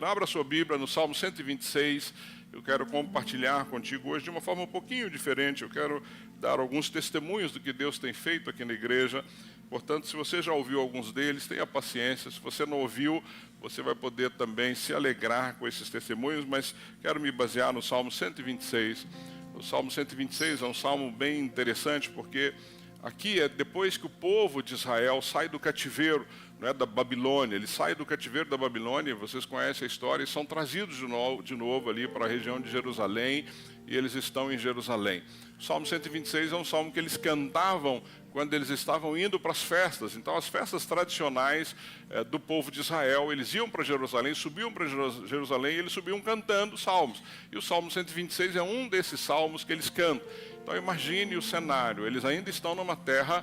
Abra sua Bíblia no Salmo 126. Eu quero compartilhar contigo hoje de uma forma um pouquinho diferente. Eu quero dar alguns testemunhos do que Deus tem feito aqui na igreja. Portanto, se você já ouviu alguns deles, tenha paciência. Se você não ouviu, você vai poder também se alegrar com esses testemunhos, mas quero me basear no Salmo 126. O Salmo 126 é um salmo bem interessante, porque aqui é depois que o povo de Israel sai do cativeiro, da Babilônia. Eles saem do cativeiro da Babilônia, vocês conhecem a história, e são trazidos de novo ali para a região de Jerusalém, e eles estão em Jerusalém. O Salmo 126 é um salmo que eles cantavam quando eles estavam indo para as festas. Então, as festas tradicionais do povo de Israel, eles iam para Jerusalém, subiam para Jerusalém, e eles subiam cantando salmos. E o Salmo 126 é um desses salmos que eles cantam. Então, imagine o cenário, eles ainda estão numa terra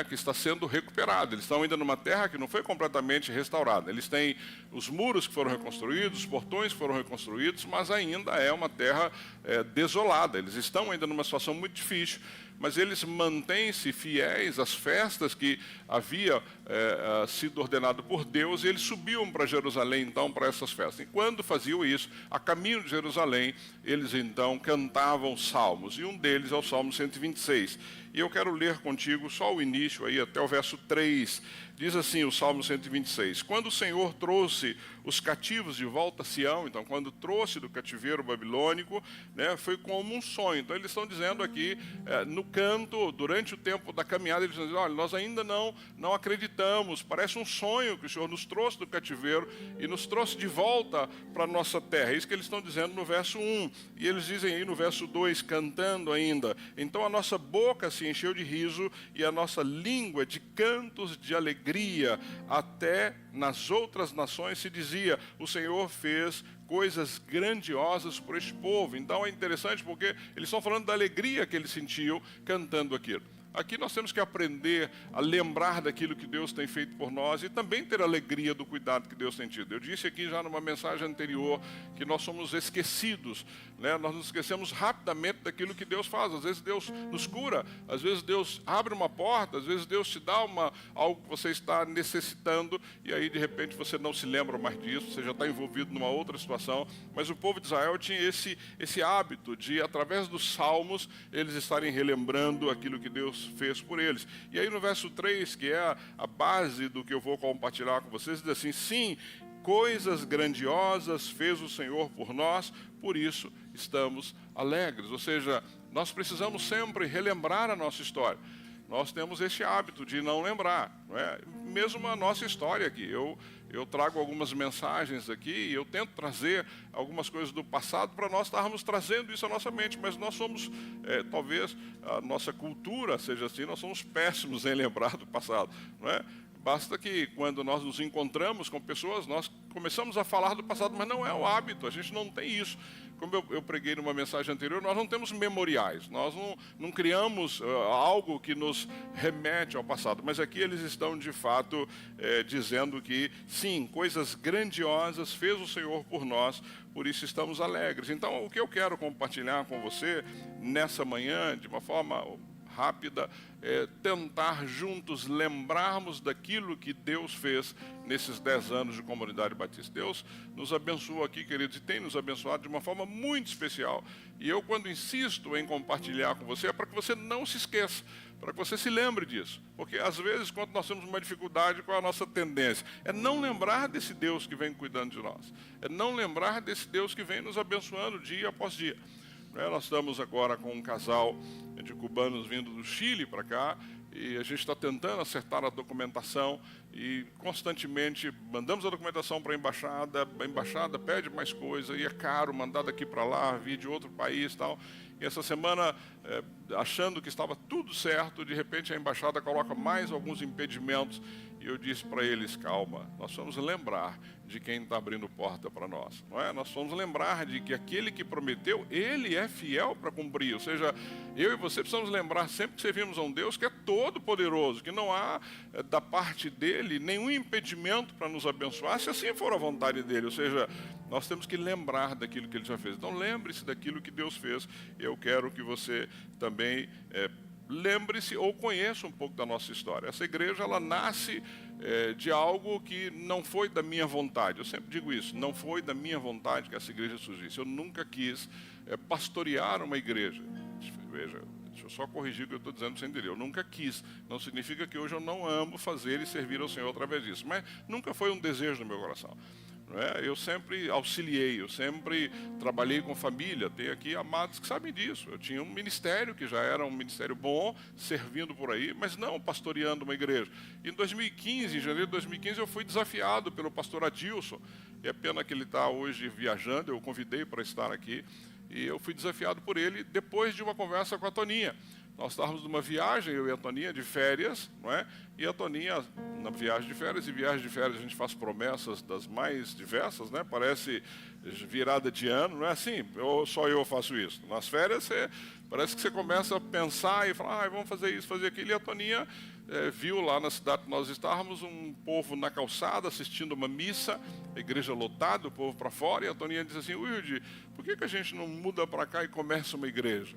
que está sendo recuperada. Eles estão ainda numa terra que não foi completamente restaurada. Eles têm os muros que foram reconstruídos, os portões que foram reconstruídos, mas ainda é uma terra desolada. Eles estão ainda numa situação muito difícil, mas eles mantêm-se fiéis às festas que havia sido ordenado por Deus, e eles subiam para Jerusalém, então, para essas festas. E quando faziam isso, a caminho de Jerusalém, eles então cantavam salmos, e um deles é o Salmo 126. E eu quero ler contigo só o início aí, até o verso 3. Diz assim o Salmo 126. Quando o Senhor trouxe os cativos de volta a Sião, então quando trouxe do cativeiro babilônico, foi como um sonho. Então eles estão dizendo aqui, no canto, durante o tempo da caminhada, eles dizem, olha, nós ainda não acreditamos, parece um sonho que o Senhor nos trouxe do cativeiro e nos trouxe de volta para a nossa terra. É isso que eles estão dizendo no verso 1. E eles dizem aí no verso 2, cantando ainda, então a nossa boca se encheu de riso e a nossa língua de cantos de alegria. Até nas outras nações se dizia, o Senhor fez coisas grandiosas por este povo. Então é interessante porque eles estão falando da alegria que eles sentiam cantando aquilo. Aqui nós temos que aprender a lembrar daquilo que Deus tem feito por nós e também ter alegria do cuidado que Deus tem tido. Eu disse aqui já numa mensagem anterior que nós somos esquecidos, nós nos esquecemos rapidamente daquilo que Deus faz. Às vezes Deus nos cura, às vezes Deus abre uma porta, às vezes Deus te dá algo que você está necessitando e aí de repente você não se lembra mais disso, você já está envolvido numa outra situação. Mas o povo de Israel tinha esse hábito de, através dos salmos, eles estarem relembrando aquilo que Deus fez por eles. E aí no verso 3, que é a base do que eu vou compartilhar com vocês, diz assim, sim, coisas grandiosas fez o Senhor por nós, por isso estamos alegres. Ou seja, nós precisamos sempre relembrar a nossa história. Nós temos esse hábito de não lembrar, mesmo a nossa história aqui. Eu trago algumas mensagens aqui e eu tento trazer algumas coisas do passado para nós estarmos trazendo isso à nossa mente, mas nós somos, talvez a nossa cultura seja assim, nós somos péssimos em lembrar do passado, Basta que quando nós nos encontramos com pessoas, nós começamos a falar do passado, mas não é o hábito, a gente não tem isso. Como eu preguei numa mensagem anterior, nós não temos memoriais, nós não criamos algo que nos remete ao passado. Mas aqui eles estão de fato dizendo que sim, coisas grandiosas fez o Senhor por nós, por isso estamos alegres. Então o que eu quero compartilhar com você nessa manhã, de uma forma rápida, tentar juntos lembrarmos daquilo que Deus fez nesses 10 anos de Comunidade Batista. Deus nos abençoou aqui, queridos, e tem nos abençoado de uma forma muito especial. E eu, quando insisto em compartilhar com você, é para que você não se esqueça, para que você se lembre disso. Porque, às vezes, quando nós temos uma dificuldade, qual é a nossa tendência? É não lembrar desse Deus que vem cuidando de nós. É não lembrar desse Deus que vem nos abençoando dia após dia. Nós estamos agora com um casal de cubanos vindo do Chile para cá e a gente está tentando acertar a documentação e constantemente mandamos a documentação para a embaixada pede mais coisa e é caro mandar daqui para lá, vir de outro país e tal. E essa semana, achando que estava tudo certo, de repente a embaixada coloca mais alguns impedimentos e eu disse para eles, calma, nós vamos lembrar de quem está abrindo porta para nós, Nós vamos lembrar de que aquele que prometeu, ele é fiel para cumprir. Ou seja, eu e você precisamos lembrar sempre que servimos a um Deus que é todo poderoso, que não há da parte dele nenhum impedimento para nos abençoar, se assim for a vontade dele. Ou seja, nós temos que lembrar daquilo que ele já fez. Então lembre-se daquilo que Deus fez. Eu quero que você também lembre-se ou conheça um pouco da nossa história. Essa igreja, ela nasce de algo que não foi da minha vontade. Eu sempre digo isso, não foi da minha vontade que essa igreja surgisse. Eu nunca quis pastorear uma igreja. Veja, deixa eu só corrigir o que eu estou dizendo para você entender. Eu nunca quis. Não significa que hoje eu não amo fazer e servir ao Senhor através disso. Mas nunca foi um desejo no meu coração. Eu sempre auxiliei, eu sempre trabalhei com família. Tem aqui amados que sabem disso. Eu tinha um ministério que já era um ministério bom, servindo por aí, mas não pastoreando uma igreja. Em 2015, em janeiro de 2015, eu fui desafiado pelo pastor Adilson. E é pena que ele está hoje viajando, eu o convidei para estar aqui. E eu fui desafiado por ele depois de uma conversa com a Toninha. Nós estávamos numa viagem, eu e a Toninha, de férias, não é? E a Toninha, na viagem de férias, e viagem de férias a gente faz promessas das mais diversas, né? Parece virada de ano, não é assim? Só eu faço isso. Nas férias, parece que você começa a pensar e falar, vamos fazer isso, fazer aquilo. E a Toninha viu lá na cidade que nós estávamos um povo na calçada assistindo uma missa, a igreja lotada, o povo para fora, e a Toninha disse assim, Wilde, por que a gente não muda para cá e começa uma igreja?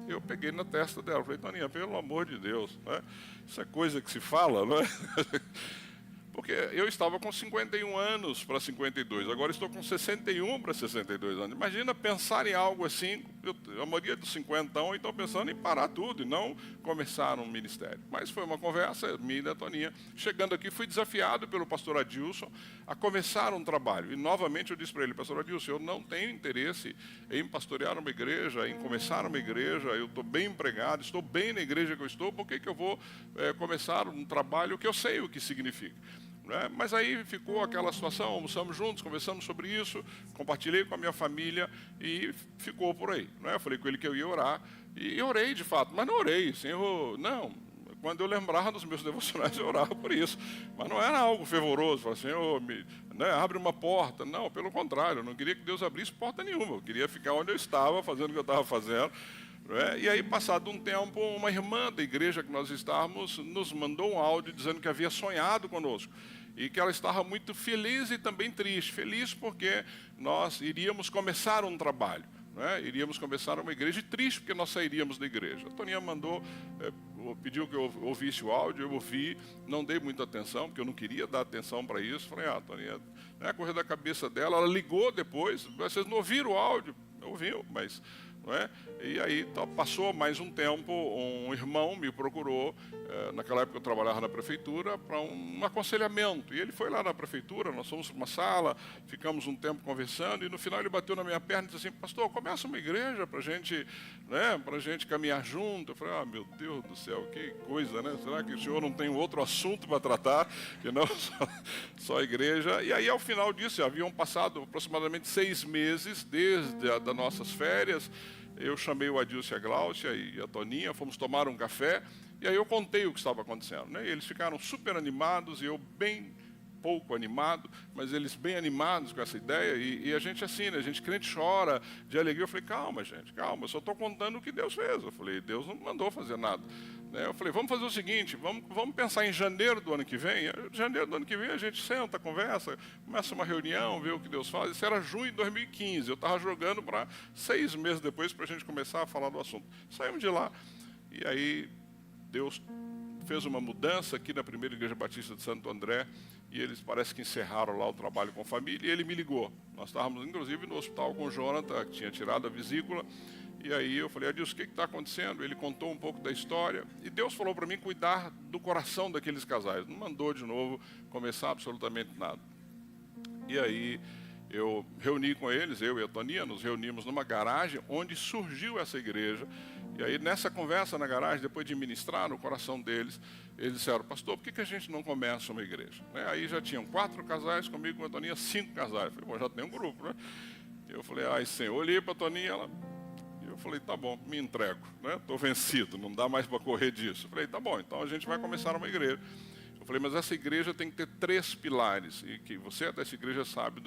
Eu peguei na testa dela, falei, Toninha, pelo amor de Deus, né? Isso é coisa que se fala, não é? Porque eu estava com 51 anos para 52, agora estou com 61 para 62 anos. Imagina pensar em algo assim, a maioria dos 50 estão pensando em parar tudo e não começar um ministério. Mas foi uma conversa, minha e da Toninha. Chegando aqui, fui desafiado pelo pastor Adilson a começar um trabalho. E novamente eu disse para ele, pastor Adilson, eu não tenho interesse em pastorear uma igreja, em começar uma igreja, eu estou bem empregado, estou bem na igreja que eu estou, por que eu vou começar um trabalho que eu sei o que significa? Mas aí ficou aquela situação, almoçamos juntos, conversamos sobre isso, compartilhei com a minha família e ficou por aí. Eu falei com ele que eu ia orar, e orei de fato, mas não orei, Senhor, não. Quando eu lembrava dos meus devocionais, eu orava por isso. Mas não era algo fervoroso, falava, Senhor, abre uma porta. Não, pelo contrário, eu não queria que Deus abrisse porta nenhuma, eu queria ficar onde eu estava, fazendo o que eu estava fazendo. E aí, passado um tempo, uma irmã da igreja que nós estávamos nos mandou um áudio dizendo que havia sonhado conosco e que ela estava muito feliz e também triste. Feliz porque nós iríamos começar um trabalho, iríamos começar uma igreja, e triste porque nós sairíamos da igreja. A Toninha mandou, pediu que eu ouvisse o áudio, eu ouvi, não dei muita atenção, porque eu não queria dar atenção para isso. Falei, Toninha, correu da cabeça dela, ela ligou depois, vocês não ouviram o áudio? Ouviu, mas... E aí passou mais um tempo, um irmão me procurou, naquela época eu trabalhava na prefeitura, para um aconselhamento. E ele foi lá na prefeitura, nós fomos para uma sala, ficamos um tempo conversando, e no final ele bateu na minha perna e disse assim, pastor, começa uma igreja para a gente caminhar junto. Eu falei, meu Deus do céu, que coisa, né? Será que o senhor não tem outro assunto para tratar, que não só a igreja? E aí, ao final disso, haviam passado aproximadamente 6 meses, desde as nossas férias. Eu chamei o Adilson e a Gláucia e a Toninha, fomos tomar um café, e aí eu contei o que estava acontecendo. E eles ficaram super animados, e eu bem pouco animado, mas eles bem animados com essa ideia, e a gente assim, a gente crente chora de alegria. Eu falei, calma gente, calma, eu só estou contando o que Deus fez. Eu falei, Deus não mandou fazer nada. Eu falei, vamos fazer o seguinte, vamos pensar em janeiro do ano que vem. Janeiro do ano que vem a gente senta, conversa, começa uma reunião, vê o que Deus faz. Isso era junho de 2015, eu estava jogando para 6 meses depois para a gente começar a falar do assunto. Saímos de lá, e aí Deus fez uma mudança aqui na primeira igreja batista de Santo André, e eles parece que encerraram lá o trabalho com a família, e ele me ligou. Nós estávamos inclusive no hospital com o Jonathan, que tinha tirado a vesícula. E aí eu falei, Adilson, o que está acontecendo? Ele contou um pouco da história, e Deus falou para mim cuidar do coração daqueles casais. Não mandou de novo começar absolutamente nada. E aí eu reuni com eles, eu e a Toninha, nos reunimos numa garagem onde surgiu essa igreja. E aí nessa conversa na garagem, depois de ministrar no coração deles, eles disseram, pastor, por que a gente não começa uma igreja? Aí já tinham 4 casais comigo, com a Toninha 5 casais. Eu falei, bom, já tem um grupo, Eu falei, Senhor, olhei para a Toninha, eu falei, tá bom, me entrego, Estou vencido, não dá mais para correr disso. Eu falei, tá bom, então a gente vai começar uma igreja. Eu falei, mas essa igreja tem que ter 3 pilares, e que você dessa igreja sabe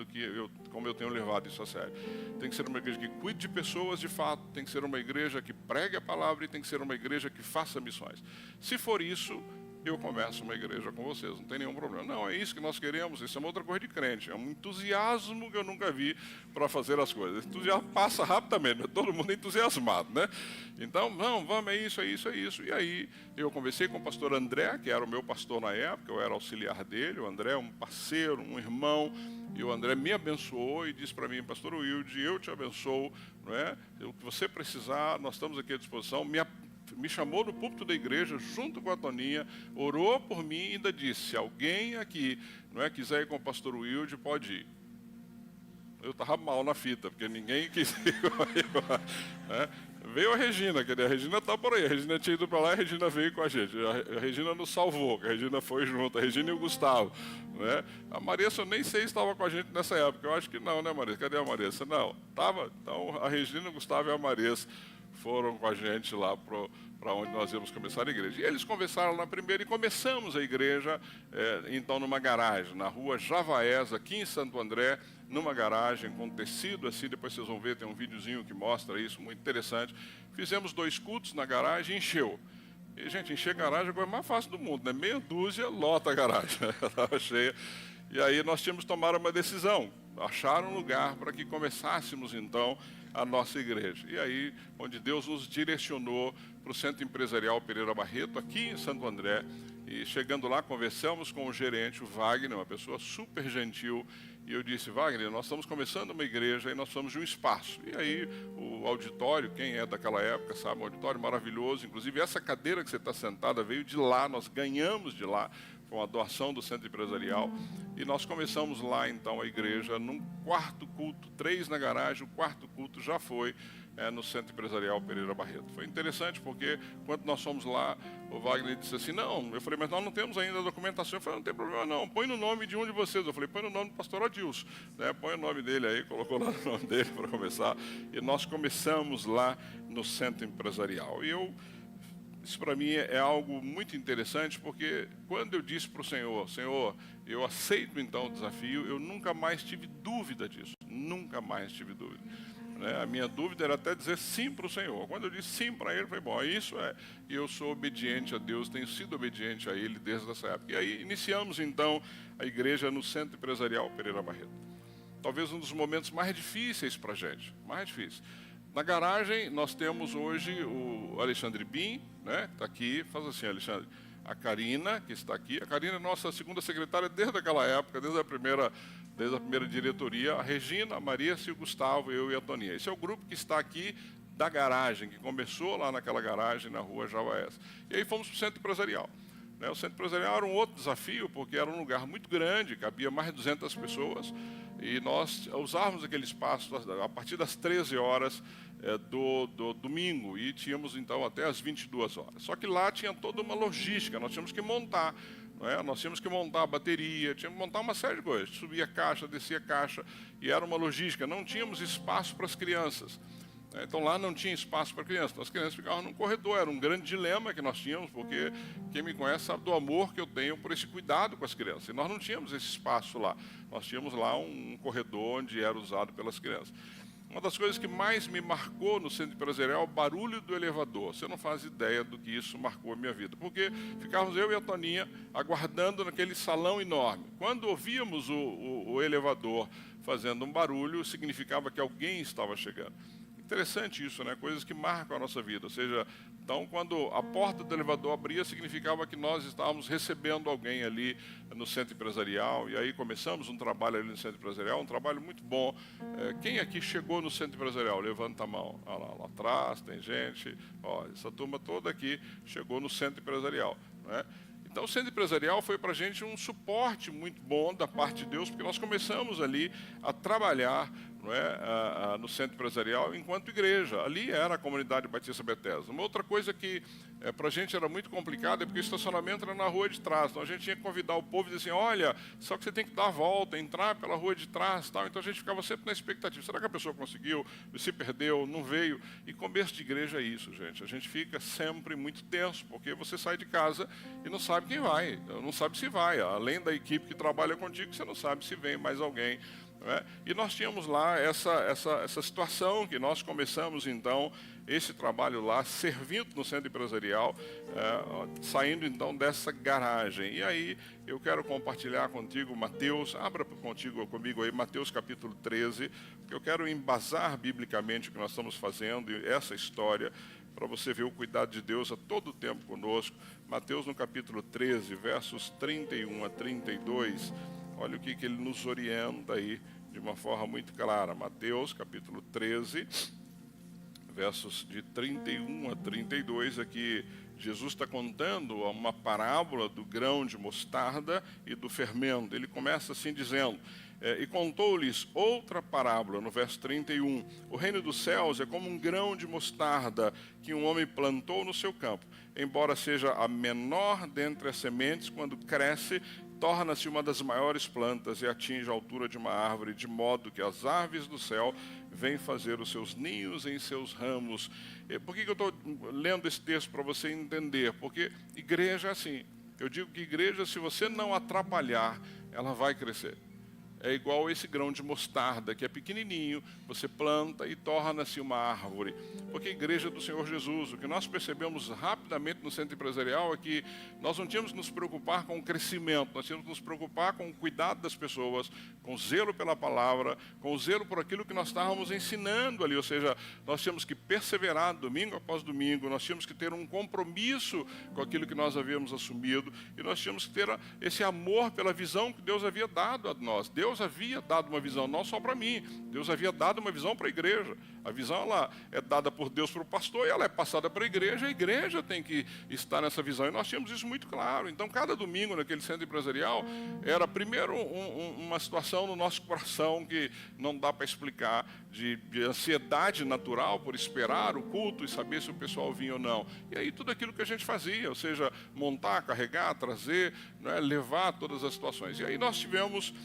como eu tenho levado isso a sério. Tem que ser uma igreja que cuide de pessoas de fato, tem que ser uma igreja que pregue a palavra, e tem que ser uma igreja que faça missões. Se for isso, eu começo uma igreja com vocês, não tem nenhum problema. Não, é isso que nós queremos, isso é uma outra coisa de crente, é um entusiasmo que eu nunca vi para fazer as coisas. Esse entusiasmo passa rapidamente, todo mundo é entusiasmado, né? Então, não, vamos, é isso, é isso, é isso. E aí eu conversei com o pastor André, que era o meu pastor na época, eu era auxiliar dele, o André é um parceiro, um irmão, e o André me abençoou e disse para mim, pastor Wilde, eu te abençoo, não é? O que você precisar, nós estamos aqui à disposição. Me chamou no púlpito da igreja, junto com a Toninha, orou por mim e ainda disse, se alguém aqui não é, quiser ir com o pastor Wilde, pode ir. Eu estava mal na fita, porque ninguém quis ir comigo, né? Veio a Regina, a Regina está por aí, a Regina tinha ido para lá e a Regina veio com a gente. A Regina nos salvou, a Regina foi junto, a Regina e o Gustavo. Né? A Marissa, eu nem sei se estava com a gente nessa época, eu acho que não, né, Marissa? Cadê a Marissa? Não, estava. Então, a Regina, o Gustavo e a Marissa foram com a gente lá para onde nós íamos começar a igreja. E eles conversaram na primeira e começamos a igreja, então, numa garagem, na rua Javaés, aqui em Santo André, numa garagem com tecido assim, depois vocês vão ver, tem um videozinho que mostra isso, muito interessante. Fizemos 2 cultos na garagem e encheu. E, gente, encher garagem é a coisa mais fácil do mundo, né? Meia dúzia lota a garagem, estava cheia. E aí nós tínhamos que tomar uma decisão, achar um lugar para que começássemos então a nossa igreja. E aí, onde Deus nos direcionou para o Centro Empresarial Pereira Barreto, aqui em Santo André, e chegando lá, conversamos com o gerente, o Wagner, uma pessoa super gentil, e eu disse, Wagner, nós estamos começando uma igreja e nós precisamos de um espaço. E aí, o auditório, quem é daquela época sabe, um auditório maravilhoso, inclusive essa cadeira que você está sentada veio de lá, nós ganhamos de lá, foi uma doação do Centro Empresarial, e nós começamos lá então a igreja num 4º culto, 3 na garagem, o 4º culto já foi no Centro Empresarial Pereira Barreto. Foi interessante porque quando nós fomos lá, o Wagner disse assim, não, eu falei, mas nós não temos ainda a documentação. Eu falei, não tem problema não, põe no nome de um de vocês. Eu falei, põe no nome do pastor Adilson, né? Põe o nome dele aí, colocou lá o nome dele para começar, e nós começamos lá no Centro Empresarial. E isso para mim é algo muito interessante, porque quando eu disse para o Senhor, Senhor, eu aceito então o desafio, eu nunca mais tive dúvida disso, nunca mais tive dúvida. A minha dúvida era até dizer sim para o Senhor. Quando eu disse sim para ele, eu falei, bom, isso é, eu sou obediente a Deus, tenho sido obediente a Ele desde essa época. E aí iniciamos então a igreja no Centro Empresarial Pereira Barreto. Talvez um dos momentos mais difíceis para a gente, mais difícil. Na garagem nós temos hoje o Alexandre Bin, né, que está aqui, faz assim, Alexandre. A Karina, que está aqui, a Karina é nossa segunda secretária desde aquela época, desde a primeira diretoria, a Regina, a Marissa e o Gustavo, eu e a Toninha. Esse é o grupo que está aqui da garagem, que começou lá naquela garagem na rua Javaés. E aí fomos para o Centro Empresarial. O Centro Empresarial era um outro desafio, porque era um lugar muito grande, cabia mais de 200 pessoas, e nós usávamos aquele espaço a partir das 13 horas do domingo, e tínhamos então até as 22 horas. Só que lá tinha toda uma logística, nós tínhamos que montar, nós tínhamos que montar a bateria, tínhamos que montar uma série de coisas, subia caixa, descia caixa, e era uma logística, não tínhamos espaço para as crianças. Então lá não tinha espaço para crianças, então as crianças ficavam num corredor, era um grande dilema que nós tínhamos, porque quem me conhece sabe do amor que eu tenho por esse cuidado com as crianças, e nós não tínhamos esse espaço lá, nós tínhamos lá um corredor onde era usado pelas crianças. Uma das coisas que mais me marcou no Centro Empresarial é o barulho do elevador. Você não faz ideia do que isso marcou a minha vida, porque ficávamos eu e a Toninha aguardando naquele salão enorme. Quando ouvíamos o elevador fazendo um barulho, significava que alguém estava chegando. Interessante isso, né? Coisas que marcam a nossa vida. Ou seja, então, quando a porta do elevador abria, significava que nós estávamos recebendo alguém ali no Centro Empresarial. E aí começamos um trabalho ali no Centro Empresarial, um trabalho muito bom. Quem aqui chegou no Centro Empresarial? Levanta a mão. Lá atrás tem gente. Essa turma toda aqui chegou no Centro Empresarial, né? Então, o Centro Empresarial foi para a gente um suporte muito bom da parte de Deus, porque nós começamos ali a trabalhar no Centro Empresarial enquanto igreja. Ali era a Comunidade Batista Bethesda. Uma outra coisa que para a gente era muito complicada é porque o estacionamento era na rua de trás. Então, a gente tinha que convidar o povo e dizer assim, olha, só que você tem que dar a volta, entrar pela rua de trás. Tal. Então, a gente ficava sempre na expectativa. Será que a pessoa conseguiu? Se perdeu? Não veio? E começo de igreja é isso, gente. A gente fica sempre muito tenso, porque você sai de casa e não sabe quem vai. Não sabe se vai. Além da equipe que trabalha contigo, você não sabe se vem mais alguém não é? E nós tínhamos lá essa situação que nós começamos, então, esse trabalho lá, servindo no centro empresarial, saindo, então, dessa garagem. E aí, eu quero compartilhar contigo Mateus, abra comigo aí, Mateus capítulo 13, porque eu quero embasar biblicamente o que nós estamos fazendo, e essa história, para você ver o cuidado de Deus a todo tempo conosco. Mateus no capítulo 13, versos 31 a 32, olha o que ele nos orienta aí de uma forma muito clara. Mateus capítulo 13, versos de 31 a 32, aqui Jesus está contando uma parábola do grão de mostarda e do fermento. Ele começa assim dizendo, e contou-lhes outra parábola, no verso 31. O reino dos céus é como um grão de mostarda que um homem plantou no seu campo. Embora seja a menor dentre as sementes, quando cresce, torna-se uma das maiores plantas e atinge a altura de uma árvore, de modo que as aves do céu vêm fazer os seus ninhos em seus ramos. Por que eu estou lendo esse texto para você entender? Porque igreja é assim. Eu digo que igreja, se você não atrapalhar, ela vai crescer. É igual esse grão de mostarda, que é pequenininho, você planta e torna-se uma árvore. Porque a igreja do Senhor Jesus, o que nós percebemos rapidamente no centro empresarial é que nós não tínhamos que nos preocupar com o crescimento, nós tínhamos que nos preocupar com o cuidado das pessoas, com zelo pela palavra, com zelo por aquilo que nós estávamos ensinando ali. Ou seja, nós tínhamos que perseverar domingo após domingo, nós tínhamos que ter um compromisso com aquilo que nós havíamos assumido, e nós tínhamos que ter esse amor pela visão que Deus havia dado a nós. Deus havia dado uma visão, não só para mim, Deus havia dado uma visão para a igreja. A visão ela é dada por Deus para o pastor e ela é passada para a igreja tem que estar nessa visão. E nós tínhamos isso muito claro. Então, cada domingo naquele centro empresarial era primeiro uma situação no nosso coração que não dá para explicar, de ansiedade natural por esperar o culto e saber se o pessoal vinha ou não. E aí tudo aquilo que a gente fazia, ou seja, montar, carregar, trazer, né, levar todas as situações. E aí nós tivemos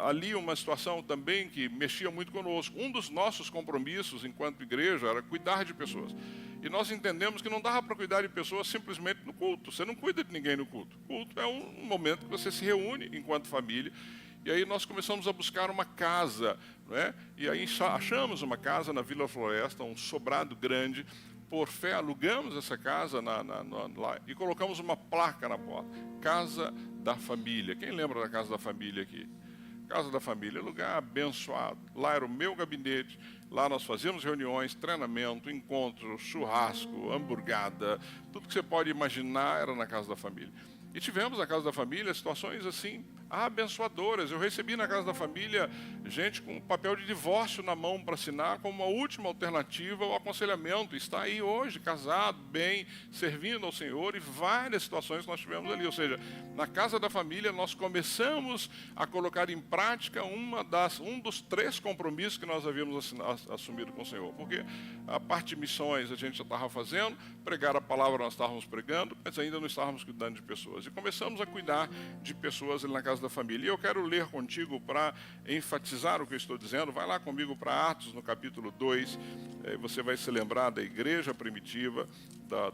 ali uma situação também que mexia muito conosco. Um dos nossos compromissos enquanto igreja era cuidar de pessoas. E nós entendemos que não dava para cuidar de pessoas simplesmente no culto. Você não cuida de ninguém no culto. O culto é um momento que você se reúne enquanto família. E aí nós começamos a buscar uma casa, né? E aí achamos uma casa na Vila Floresta, um sobrado grande. Por fé, alugamos essa casa lá e colocamos uma placa na porta. Casa da Família. Quem lembra da Casa da Família aqui? Casa da Família, lugar abençoado. Lá era o meu gabinete, lá nós fazíamos reuniões, treinamento, encontros, churrasco, hamburgada, tudo que você pode imaginar era na Casa da Família. E tivemos na Casa da Família situações assim, abençoadoras. Eu recebi na Casa da Família gente com papel de divórcio na mão para assinar como uma última alternativa ao aconselhamento. Está aí hoje, casado, bem, servindo ao Senhor, e várias situações nós tivemos ali. Ou seja, na Casa da Família nós começamos a colocar em prática um dos 3 compromissos que nós havíamos assumido com o Senhor. Porque a parte de missões a gente já estava fazendo, pregar a palavra nós estávamos pregando, mas ainda não estávamos cuidando de pessoas. E começamos a cuidar de pessoas ali na Casa da Família. E eu quero ler contigo para enfatizar o que eu estou dizendo. Vai lá comigo para Atos, no capítulo 2. Você vai se lembrar da igreja primitiva,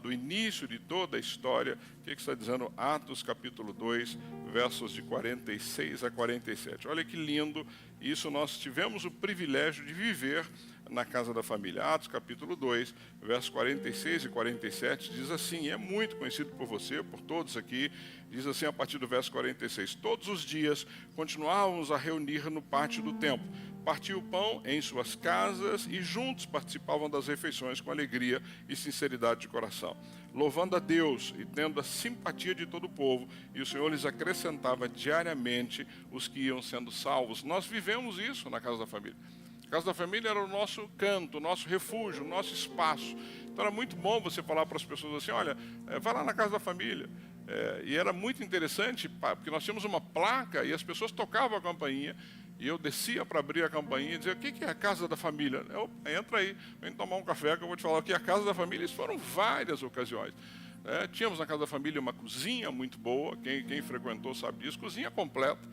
do início de toda a história. O que está dizendo Atos, capítulo 2, versos de 46 a 47. Olha que lindo. Isso nós tivemos o privilégio de viver na Casa da Família. Atos capítulo 2, versos 46 e 47, diz assim, é muito conhecido por você, por todos aqui, diz assim a partir do verso 46, todos os dias continuávamos a reunir no pátio do templo, partiam o pão em suas casas e juntos participavam das refeições com alegria e sinceridade de coração, louvando a Deus e tendo a simpatia de todo o povo, e o Senhor lhes acrescentava diariamente os que iam sendo salvos. Nós vivemos isso na Casa da Família. A Casa da Família era o nosso canto, o nosso refúgio, o nosso espaço. Então era muito bom você falar para as pessoas assim, olha, vai lá na Casa da Família. E era muito interessante, porque nós tínhamos uma placa e as pessoas tocavam a campainha, e eu descia para abrir a campainha e dizia, o que é a Casa da Família? Entra aí, vem tomar um café que eu vou te falar o que é a Casa da Família. Isso foram várias ocasiões. Tínhamos na Casa da Família uma cozinha muito boa, quem frequentou sabe disso, cozinha completa.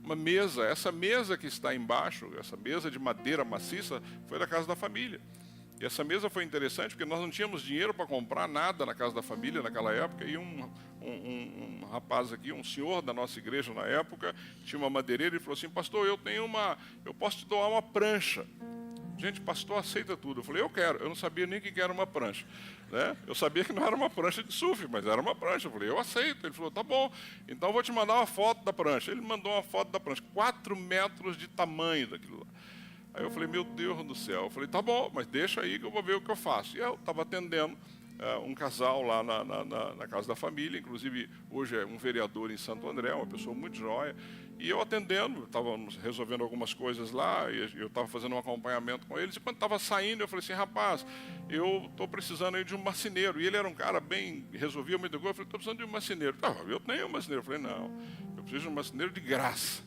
Uma mesa, essa mesa que está embaixo, essa mesa de madeira maciça, foi da Casa da Família. E essa mesa foi interessante porque nós não tínhamos dinheiro para comprar nada na casa da família naquela época. E um rapaz aqui, um senhor da nossa igreja na época, tinha uma madeireira e falou assim: pastor, eu posso te doar uma prancha. Gente, pastor aceita tudo. Eu falei: eu quero. Eu não sabia nem o que era uma prancha, né? Eu sabia que não era uma prancha de surf, mas era uma prancha. Eu falei: eu aceito. Ele falou: tá bom, então eu vou te mandar uma foto da prancha. Ele mandou uma foto da prancha, 4 metros de tamanho daquilo lá. Aí eu falei: meu Deus do céu. Eu falei: tá bom, mas deixa aí que eu vou ver o que eu faço. E eu estava atendendo um casal lá na casa da família, inclusive hoje é um vereador em Santo André, uma pessoa muito joia. E eu atendendo, estávamos resolvendo algumas coisas lá, e eu estava fazendo um acompanhamento com eles. E quando estava saindo, eu falei assim: rapaz, eu estou precisando aí de um marceneiro. E ele era um cara bem, resolvia muita coisa. Eu falei: estou precisando de um marceneiro. Ah, eu tenho um marceneiro. Eu falei: não, eu preciso de um marceneiro de graça.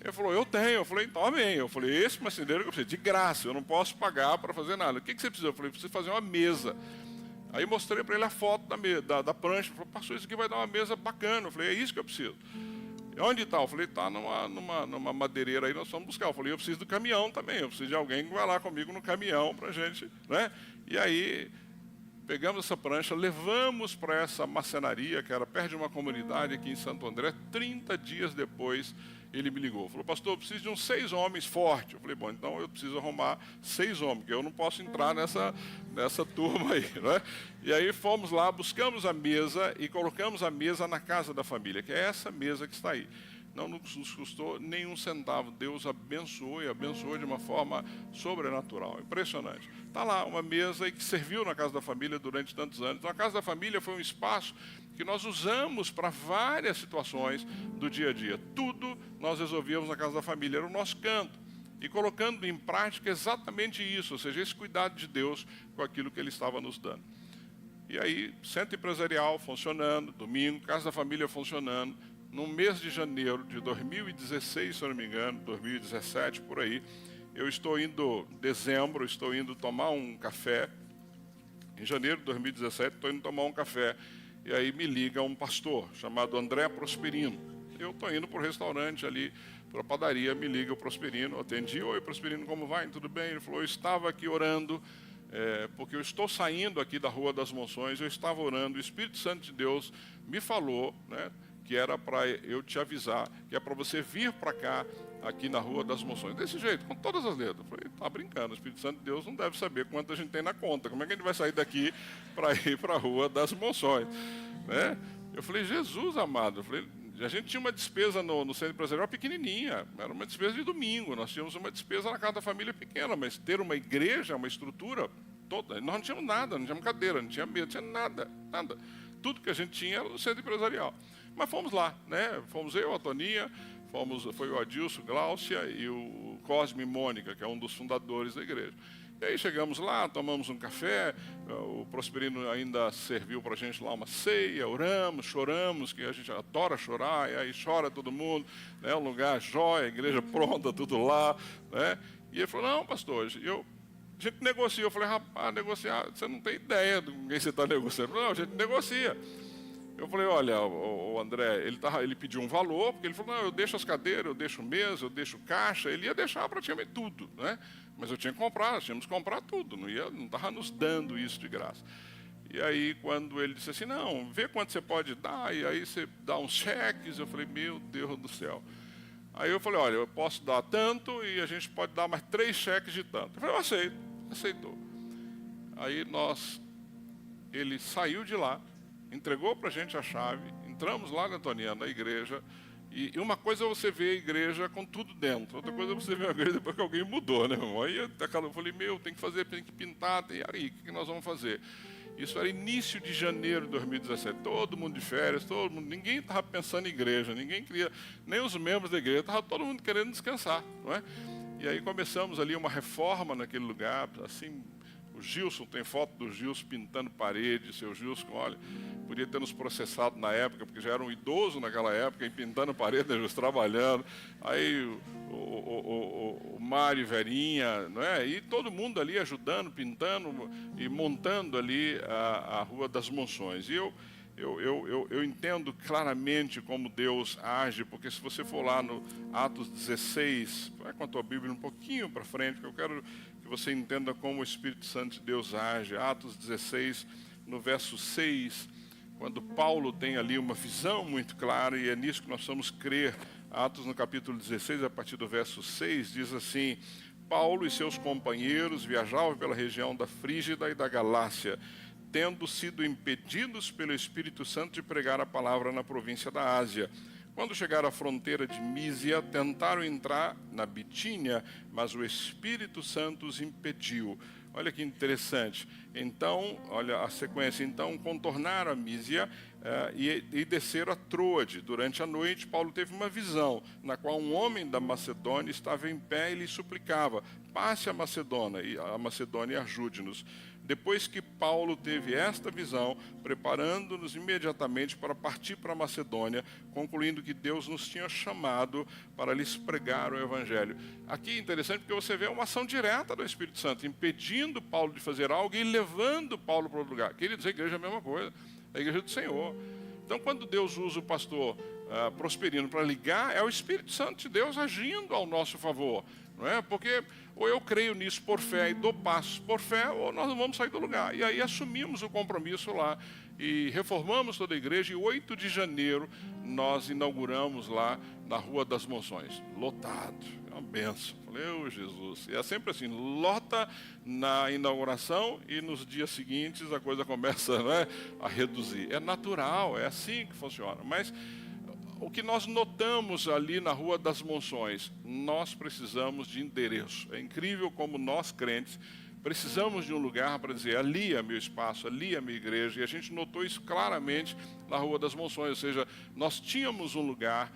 Ele falou: eu tenho. Eu falei: então amém. Eu falei: esse marceneiro que eu preciso, de graça, eu não posso pagar para fazer nada. O que você precisa? Eu falei: preciso fazer uma mesa. Aí mostrei para ele a foto da prancha. Ele falou: pastor, isso aqui vai dar uma mesa bacana. Eu falei: é isso que eu preciso. E onde está? Eu falei: está numa madeireira aí, nós vamos buscar. Eu falei: eu preciso do caminhão também. Eu preciso de alguém que vai lá comigo no caminhão para a gente, né? E aí pegamos essa prancha, levamos para essa marcenaria, que era perto de uma comunidade aqui em Santo André. 30 dias depois, ele me ligou. Falou: pastor, eu preciso de uns 6 homens fortes. Eu falei: bom, então eu preciso arrumar 6 homens, porque eu não posso entrar nessa turma aí, né? E aí fomos lá, buscamos a mesa e colocamos a mesa na casa da família, que é essa mesa que está aí. Não nos custou nenhum centavo. Deus abençoou e abençoou de uma forma sobrenatural. Impressionante. Está lá uma mesa que serviu na casa da família durante tantos anos. Então, a casa da família foi um espaço que nós usamos para várias situações do dia a dia. Tudo nós resolvíamos na casa da família, era o nosso canto. E colocando em prática exatamente isso, ou seja, esse cuidado de Deus com aquilo que Ele estava nos dando. E aí, centro empresarial funcionando, domingo, casa da família funcionando. No mês de janeiro de 2016, se eu não me engano, 2017, por aí, eu estou indo, dezembro, estou indo tomar um café. Em janeiro de 2017, estou indo tomar um café. E aí me liga um pastor chamado André Prosperino. Eu estou indo para o restaurante ali, para a padaria, me liga o Prosperino. Eu atendi: oi, Prosperino, como vai? Tudo bem? Ele falou: eu estava aqui orando, porque eu estou saindo aqui da Rua das Monções, eu estava orando, o Espírito Santo de Deus me falou, né, que era para eu te avisar, que é para você vir para cá, aqui na Rua das Monções. Desse jeito, com todas as letras. Eu falei: tá brincando, o Espírito Santo de Deus não deve saber quanto a gente tem na conta. Como é que a gente vai sair daqui para ir para a Rua das Monções? Né? Eu falei: Jesus amado. Eu falei: a gente tinha uma despesa no centro empresarial pequenininha, era uma despesa de domingo. Nós tínhamos uma despesa na casa da família pequena, mas ter uma igreja, uma estrutura toda, nós não tínhamos nada, não tínhamos cadeira, não tinha mesa, não tinha nada. Tudo que a gente tinha era no centro empresarial. Mas fomos lá, né? Fomos eu, a Toninha, foi o Adilson, Gláucia e o Cosme Mônica, que é um dos fundadores da igreja. E aí chegamos lá, tomamos um café, o Prosperino ainda serviu para a gente lá uma ceia, oramos, choramos, que a gente adora chorar, e aí chora todo mundo, né? Um lugar jóia, igreja pronta, tudo lá, né? E ele falou: não, pastor, a gente negocia. Eu falei: rapaz, negociar, você não tem ideia de quem você está negociando. Não, a gente negocia. Eu falei: olha, o André, ele pediu um valor, porque ele falou: não, eu deixo as cadeiras, eu deixo mesa, eu deixo caixa. Ele ia deixar praticamente tudo, né? Mas eu tinha que comprar, nós tínhamos que comprar tudo, não estava nos dando isso de graça. E aí, quando ele disse assim: não, vê quanto você pode dar, e aí você dá uns cheques. Eu falei: meu Deus do céu. Aí eu falei: olha, eu posso dar tanto e a gente pode dar mais 3 cheques de tanto. Eu falei: eu aceito. Aceitou. Aí ele saiu de lá, entregou para a gente a chave, entramos lá na Toninha, na igreja, e uma coisa é você ver a igreja com tudo dentro, outra coisa é você ver a igreja depois que alguém mudou, né, irmão? Aí eu falei: tem que fazer, tem que pintar, aí, o que nós vamos fazer? Isso era início de janeiro de 2017, todo mundo de férias, ninguém estava pensando em igreja, ninguém queria, nem os membros da igreja, estava todo mundo querendo descansar, não é? E aí começamos ali uma reforma naquele lugar, assim. O Gilson, tem foto do Gilson pintando parede. Seu Gilson, olha, podia ter nos processado na época, porque já era um idoso naquela época, e pintando parede, né, trabalhando. Aí o Mário e Verinha, não é? E todo mundo ali ajudando, pintando e montando ali a Rua das Monções. E eu entendo claramente como Deus age, porque se você for lá no Atos 16, vai com a tua Bíblia um pouquinho para frente, que eu quero que você entenda como o Espírito Santo de Deus age. Atos 16, no verso 6, quando Paulo tem ali uma visão muito clara, e é nisso que nós vamos crer. Atos no capítulo 16, a partir do verso 6, diz assim: Paulo e seus companheiros viajavam pela região da Frígida e da Galácia, tendo sido impedidos pelo Espírito Santo de pregar a palavra na província da Ásia. Quando chegaram à fronteira de Mísia, tentaram entrar na Bitínia, mas o Espírito Santo os impediu. Olha que interessante. Então, olha a sequência. Então, contornaram a Mísia e desceram a Troade. Durante a noite, Paulo teve uma visão, na qual um homem da Macedônia estava em pé e lhe suplicava: passe a Macedônia e ajude-nos. Depois que Paulo teve esta visão, preparando-nos imediatamente para partir para a Macedônia, concluindo que Deus nos tinha chamado para lhes pregar o Evangelho. Aqui é interessante porque você vê uma ação direta do Espírito Santo, impedindo Paulo de fazer algo e levando Paulo para outro lugar. Queridos, a igreja é a mesma coisa, a igreja do Senhor. Então, quando Deus usa o pastor Prosperino para ligar, é o Espírito Santo de Deus agindo ao nosso favor. Não é? Porque ou eu creio nisso por fé e dou passos por fé, ou nós não vamos sair do lugar. E aí assumimos o compromisso lá e reformamos toda a igreja. E 8 de janeiro nós inauguramos lá na Rua das Monções. Lotado, é uma benção. Falei, Jesus. E é sempre assim, lota na inauguração e nos dias seguintes a coisa começa, né, a reduzir. É natural, é assim que funciona. Mas o que nós notamos ali na Rua das Monções, nós precisamos de endereço. É incrível como nós, crentes, precisamos de um lugar para dizer, ali é meu espaço, ali é minha igreja. E a gente notou isso claramente na Rua das Monções. Ou seja, nós tínhamos um lugar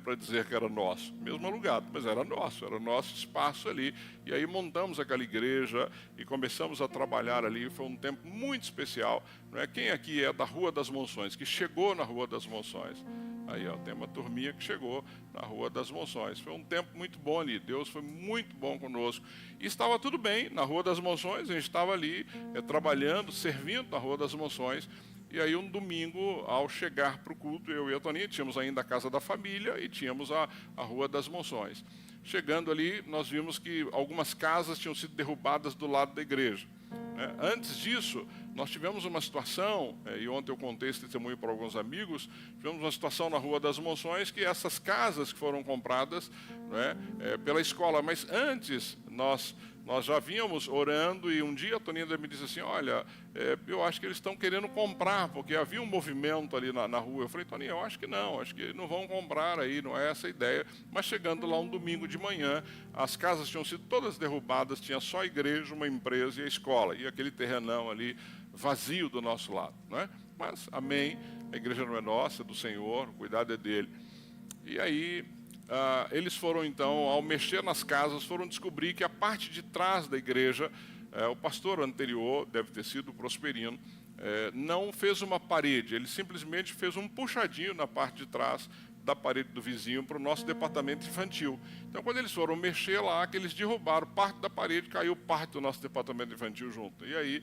para dizer que era nosso. Mesmo alugado, mas era nosso espaço ali. E aí montamos aquela igreja e começamos a trabalhar ali. Foi um tempo muito especial. Não é? Quem aqui é da Rua das Monções, que chegou na Rua das Monções? Aí, ó, tem uma turminha que chegou na Rua das Monções. Foi um tempo muito bom ali. Deus foi muito bom conosco. E estava tudo bem na Rua das Monções. A gente estava ali trabalhando, servindo na Rua das Monções. E aí, um domingo, ao chegar para o culto, eu e a Toninha, tínhamos ainda a Casa da Família e tínhamos a Rua das Monções. Chegando ali, nós vimos que algumas casas tinham sido derrubadas do lado da igreja. Antes disso, nós tivemos uma situação, e ontem eu contei esse testemunho para alguns amigos, tivemos uma situação na Rua das Monções que essas casas que foram compradas, pela escola, mas antes nós já vínhamos orando e um dia a Toninha me disse assim, olha, eu acho que eles estão querendo comprar, porque havia um movimento ali na rua. Eu falei, Toninha, eu acho que não vão comprar aí, não é essa a ideia. Mas chegando lá um domingo de manhã, as casas tinham sido todas derrubadas, tinha só a igreja, uma empresa e a escola, e aquele terrenão ali vazio do nosso lado. Não é? Mas, amém, a igreja não é nossa, é do Senhor, o cuidado é dele. E aí, eles foram então, ao mexer nas casas, foram descobrir que a parte de trás da igreja, o pastor anterior, deve ter sido o Prosperino, não fez uma parede, ele simplesmente fez um puxadinho na parte de trás da parede do vizinho para o nosso departamento infantil. Então, quando eles foram mexer lá, que eles derrubaram parte da parede, caiu parte do nosso departamento infantil junto. E aí,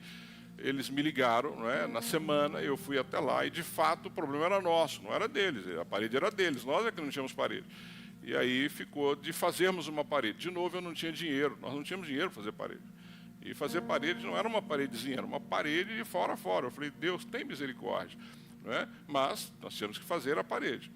eles me ligaram, na semana, eu fui até lá e, de fato, o problema era nosso, não era deles, a parede era deles, nós é que não tínhamos parede. E aí ficou de fazermos uma parede. De novo, eu não tinha dinheiro, nós não tínhamos dinheiro para fazer parede. E fazer parede não era uma paredezinha, era uma parede de fora a fora. Eu falei, Deus, tem misericórdia. Mas nós tínhamos que fazer a parede.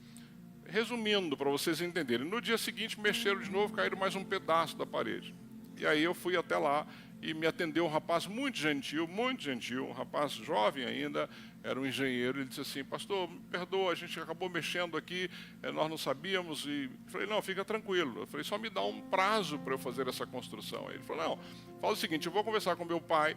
Resumindo, para vocês entenderem, no dia seguinte mexeram de novo, caíram mais um pedaço da parede. E aí eu fui até lá e me atendeu um rapaz muito gentil, um rapaz jovem ainda, era um engenheiro. Ele disse assim, pastor, me perdoa, a gente acabou mexendo aqui, nós não sabíamos. E eu falei, não, fica tranquilo. Eu falei, só me dá um prazo para eu fazer essa construção. Aí ele falou, não, fala o seguinte, eu vou conversar com meu pai,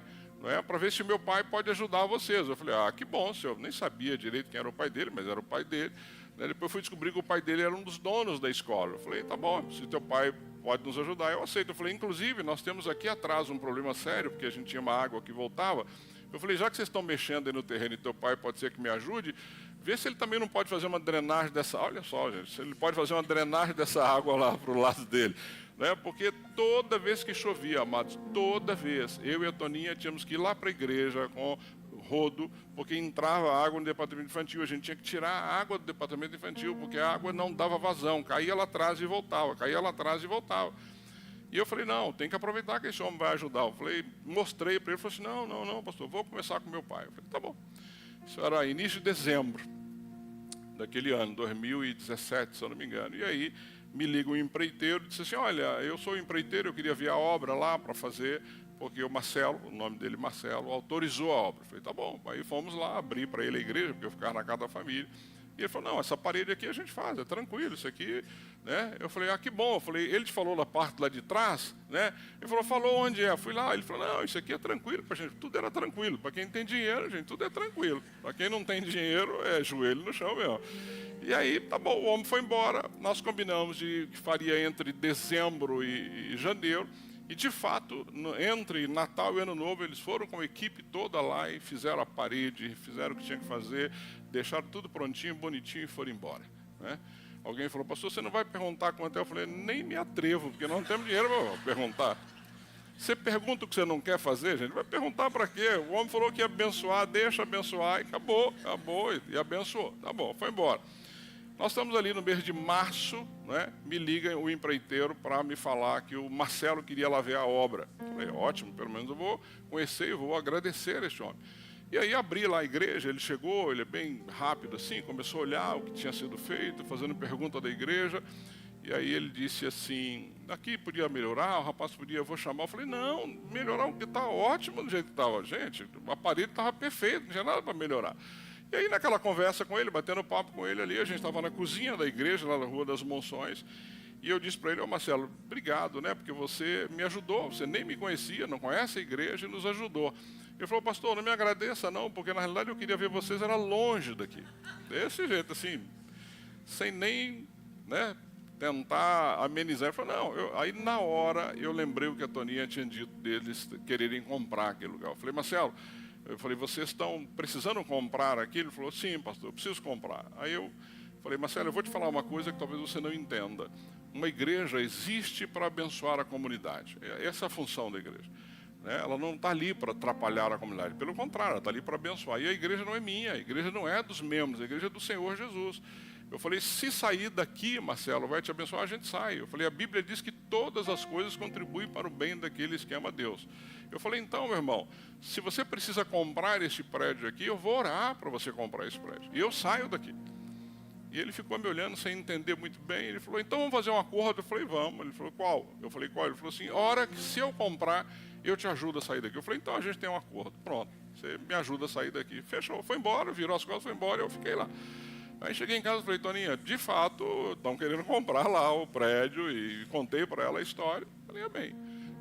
para ver se o meu pai pode ajudar vocês. Eu falei, que bom, senhor. Eu nem sabia direito quem era o pai dele, mas era o pai dele. Depois fui descobrir que o pai dele era um dos donos da escola. Eu falei, tá bom, se teu pai pode nos ajudar, eu aceito. Eu falei, inclusive, nós temos aqui atrás um problema sério, porque a gente tinha uma água que voltava. Eu falei, já que vocês estão mexendo aí no terreno e teu pai pode ser que me ajude, vê se ele também não pode fazer uma drenagem dessa... Olha só, gente, se ele pode fazer uma drenagem dessa água lá para o lado dele. Porque toda vez que chovia, amados, toda vez, eu e a Toninha tínhamos que ir lá para a igreja com rodo, porque entrava água no departamento infantil. A gente tinha que tirar a água do departamento infantil, porque a água não dava vazão, caía lá atrás e voltava, caía lá atrás e voltava. E eu falei, não, tem que aproveitar que esse homem vai ajudar. Eu falei, mostrei para ele, ele falou assim, não, pastor, vou conversar com meu pai. Eu falei, tá bom. Isso era início de dezembro daquele ano, 2017, se eu não me engano. E aí me liga um empreiteiro e disse assim, olha, eu sou empreiteiro, eu queria ver a obra lá para fazer, porque o Marcelo, o nome dele Marcelo, autorizou a obra. Eu falei, tá bom. Aí fomos lá, abrir para ele a igreja, porque eu ficava na casa da família. E ele falou, não, essa parede aqui a gente faz, é tranquilo, isso aqui, né? Eu falei, que bom. Eu falei, ele te falou da parte lá de trás, né? Ele falou onde é? Eu fui lá, ele falou, não, isso aqui é tranquilo pra gente, tudo era tranquilo. Para quem tem dinheiro, gente, tudo é tranquilo. Para quem não tem dinheiro, é joelho no chão mesmo. E aí, tá bom, o homem foi embora, nós combinamos de que faria entre dezembro e janeiro. E, de fato, entre Natal e Ano Novo, eles foram com a equipe toda lá e fizeram a parede, fizeram o que tinha que fazer, deixaram tudo prontinho, bonitinho e foram embora, né? Alguém falou, pastor, você não vai perguntar quanto é? Eu falei, nem me atrevo, porque não temos dinheiro para perguntar. Você pergunta o que você não quer fazer, gente, vai perguntar para quê? O homem falou que ia abençoar, deixa abençoar, e acabou, e abençoou. Tá bom, foi embora. Nós estamos ali no mês de março, né? Me liga o empreiteiro para me falar que o Marcelo queria lá ver a obra. Eu falei, ótimo, pelo menos eu vou conhecer e vou agradecer este homem. E aí abri lá a igreja, ele chegou, ele é bem rápido assim, começou a olhar o que tinha sido feito, fazendo pergunta da igreja. E aí ele disse assim, aqui podia melhorar, o rapaz podia, eu vou chamar. Eu falei, não, melhorar o que está ótimo do jeito que estava. Gente, a parede estava perfeita, não tinha nada para melhorar. E aí, naquela conversa com ele, batendo papo com ele ali, a gente estava na cozinha da igreja, lá na Rua das Monções, e eu disse para ele, Marcelo, obrigado, né, porque você me ajudou, você nem me conhecia, não conhece a igreja e nos ajudou. Ele falou, pastor, não me agradeça não, porque na realidade eu queria ver vocês, era longe daqui. Desse jeito, assim, sem nem, né, tentar amenizar. Ele falou, não, aí na hora eu lembrei o que a Toninha tinha dito deles quererem comprar aquele lugar. Eu falei, Marcelo, eu falei, vocês estão precisando comprar aqui? Ele falou, sim, pastor, eu preciso comprar. Aí eu falei, Marcelo, eu vou te falar uma coisa que talvez você não entenda. Uma igreja existe para abençoar a comunidade. Essa é a função da igreja, né? Ela não está ali para atrapalhar a comunidade. Pelo contrário, ela está ali para abençoar. E a igreja não é minha, a igreja não é dos membros, a igreja é do Senhor Jesus. Eu falei, se sair daqui, Marcelo, vai te abençoar, a gente sai. Eu falei, a Bíblia diz que todas as coisas contribuem para o bem daqueles que amam a Deus. Eu falei, então, meu irmão, se você precisa comprar esse prédio aqui, eu vou orar para você comprar esse prédio. E eu saio daqui. E ele ficou me olhando sem entender muito bem. Ele falou, então vamos fazer um acordo? Eu falei, vamos. Ele falou, qual? Eu falei, qual? Ele falou assim, hora que se eu comprar, eu te ajudo a sair daqui. Eu falei, então a gente tem um acordo. Pronto, você me ajuda a sair daqui. Fechou, foi embora, virou as costas, foi embora e eu fiquei lá. Aí cheguei em casa e falei, Toninha, de fato, estão querendo comprar lá o prédio e contei para ela a história. Falei, bem,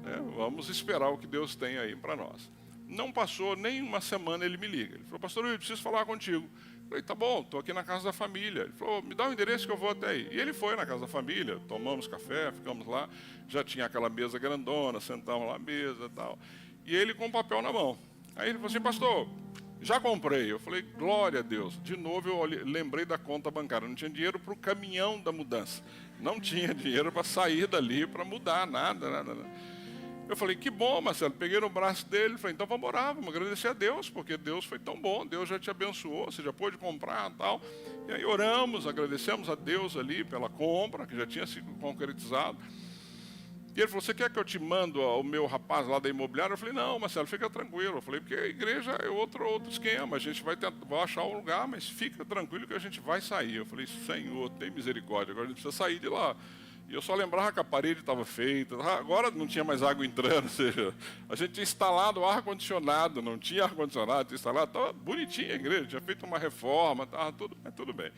né, vamos esperar o que Deus tem aí para nós. Não passou nem uma semana, ele me liga. Ele falou, pastor, eu preciso falar contigo. Eu falei, tá bom, estou aqui na casa da família. Ele falou, me dá o endereço que eu vou até aí. E ele foi na casa da família, tomamos café, ficamos lá, já tinha aquela mesa grandona, sentamos lá na mesa e tal. E ele com o papel na mão. Aí ele falou assim, pastor, já comprei. Eu falei, glória a Deus. De novo eu lembrei da conta bancária. Não tinha dinheiro para o caminhão da mudança. Não tinha dinheiro para sair dali, para mudar, nada. Eu falei, que bom, Marcelo. Peguei no braço dele, falei, então vamos orar, vamos agradecer a Deus, porque Deus foi tão bom, Deus já te abençoou, você já pôde comprar e tal. E aí oramos, agradecemos a Deus ali pela compra, que já tinha sido concretizado. E ele falou, você quer que eu te mando o meu rapaz lá da imobiliária? Eu falei, não, Marcelo, fica tranquilo. Eu falei, porque a igreja é outro esquema, a gente vai achar um lugar, mas fica tranquilo que a gente vai sair. Eu falei, Senhor, tem misericórdia, agora a gente precisa sair de lá. E eu só lembrava que a parede estava feita, agora não tinha mais água entrando, ou seja, a gente tinha instalado ar-condicionado, não tinha ar-condicionado, tinha instalado, estava bonitinha a igreja, tinha feito uma reforma, estava tudo bem.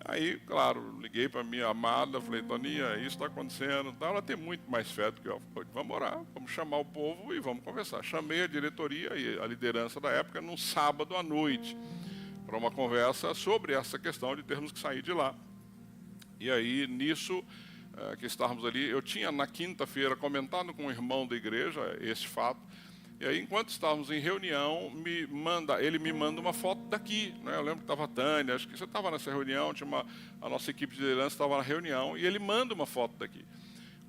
Aí, claro, liguei para minha amada, falei, Toninha, isso está acontecendo, ela tem muito mais fé do que eu. Falei, vamos orar, vamos chamar o povo e vamos conversar. Chamei a diretoria e a liderança da época num sábado à noite, para uma conversa sobre essa questão de termos que sair de lá. E aí, nisso, que estávamos ali, eu tinha na quinta-feira comentado com o irmão da igreja esse fato, e aí enquanto estávamos em reunião, ele me manda uma foto daqui, né? Eu lembro que estava a Tânia, acho que você estava nessa reunião, a nossa equipe de liderança estava na reunião, e ele manda uma foto daqui.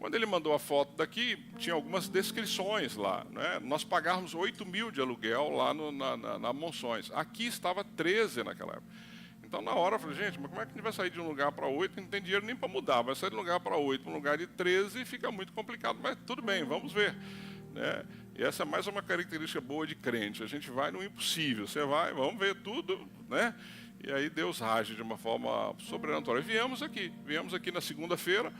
Quando ele mandou a foto daqui, tinha algumas descrições lá, né? Nós pagávamos 8 mil de aluguel lá na Monções. Aqui estava 13 naquela época. Então, na hora, eu falei, gente, mas como é que a gente vai sair de um lugar para 8? Não tem dinheiro nem para mudar. Vai sair de um lugar para 8 para um lugar de 13 fica muito complicado. Mas tudo bem, vamos ver, né? E essa é mais uma característica boa de crente. A gente vai no impossível. Você vai, vamos ver tudo, né? E aí Deus age de uma forma sobrenatural. E viemos aqui na segunda-feira.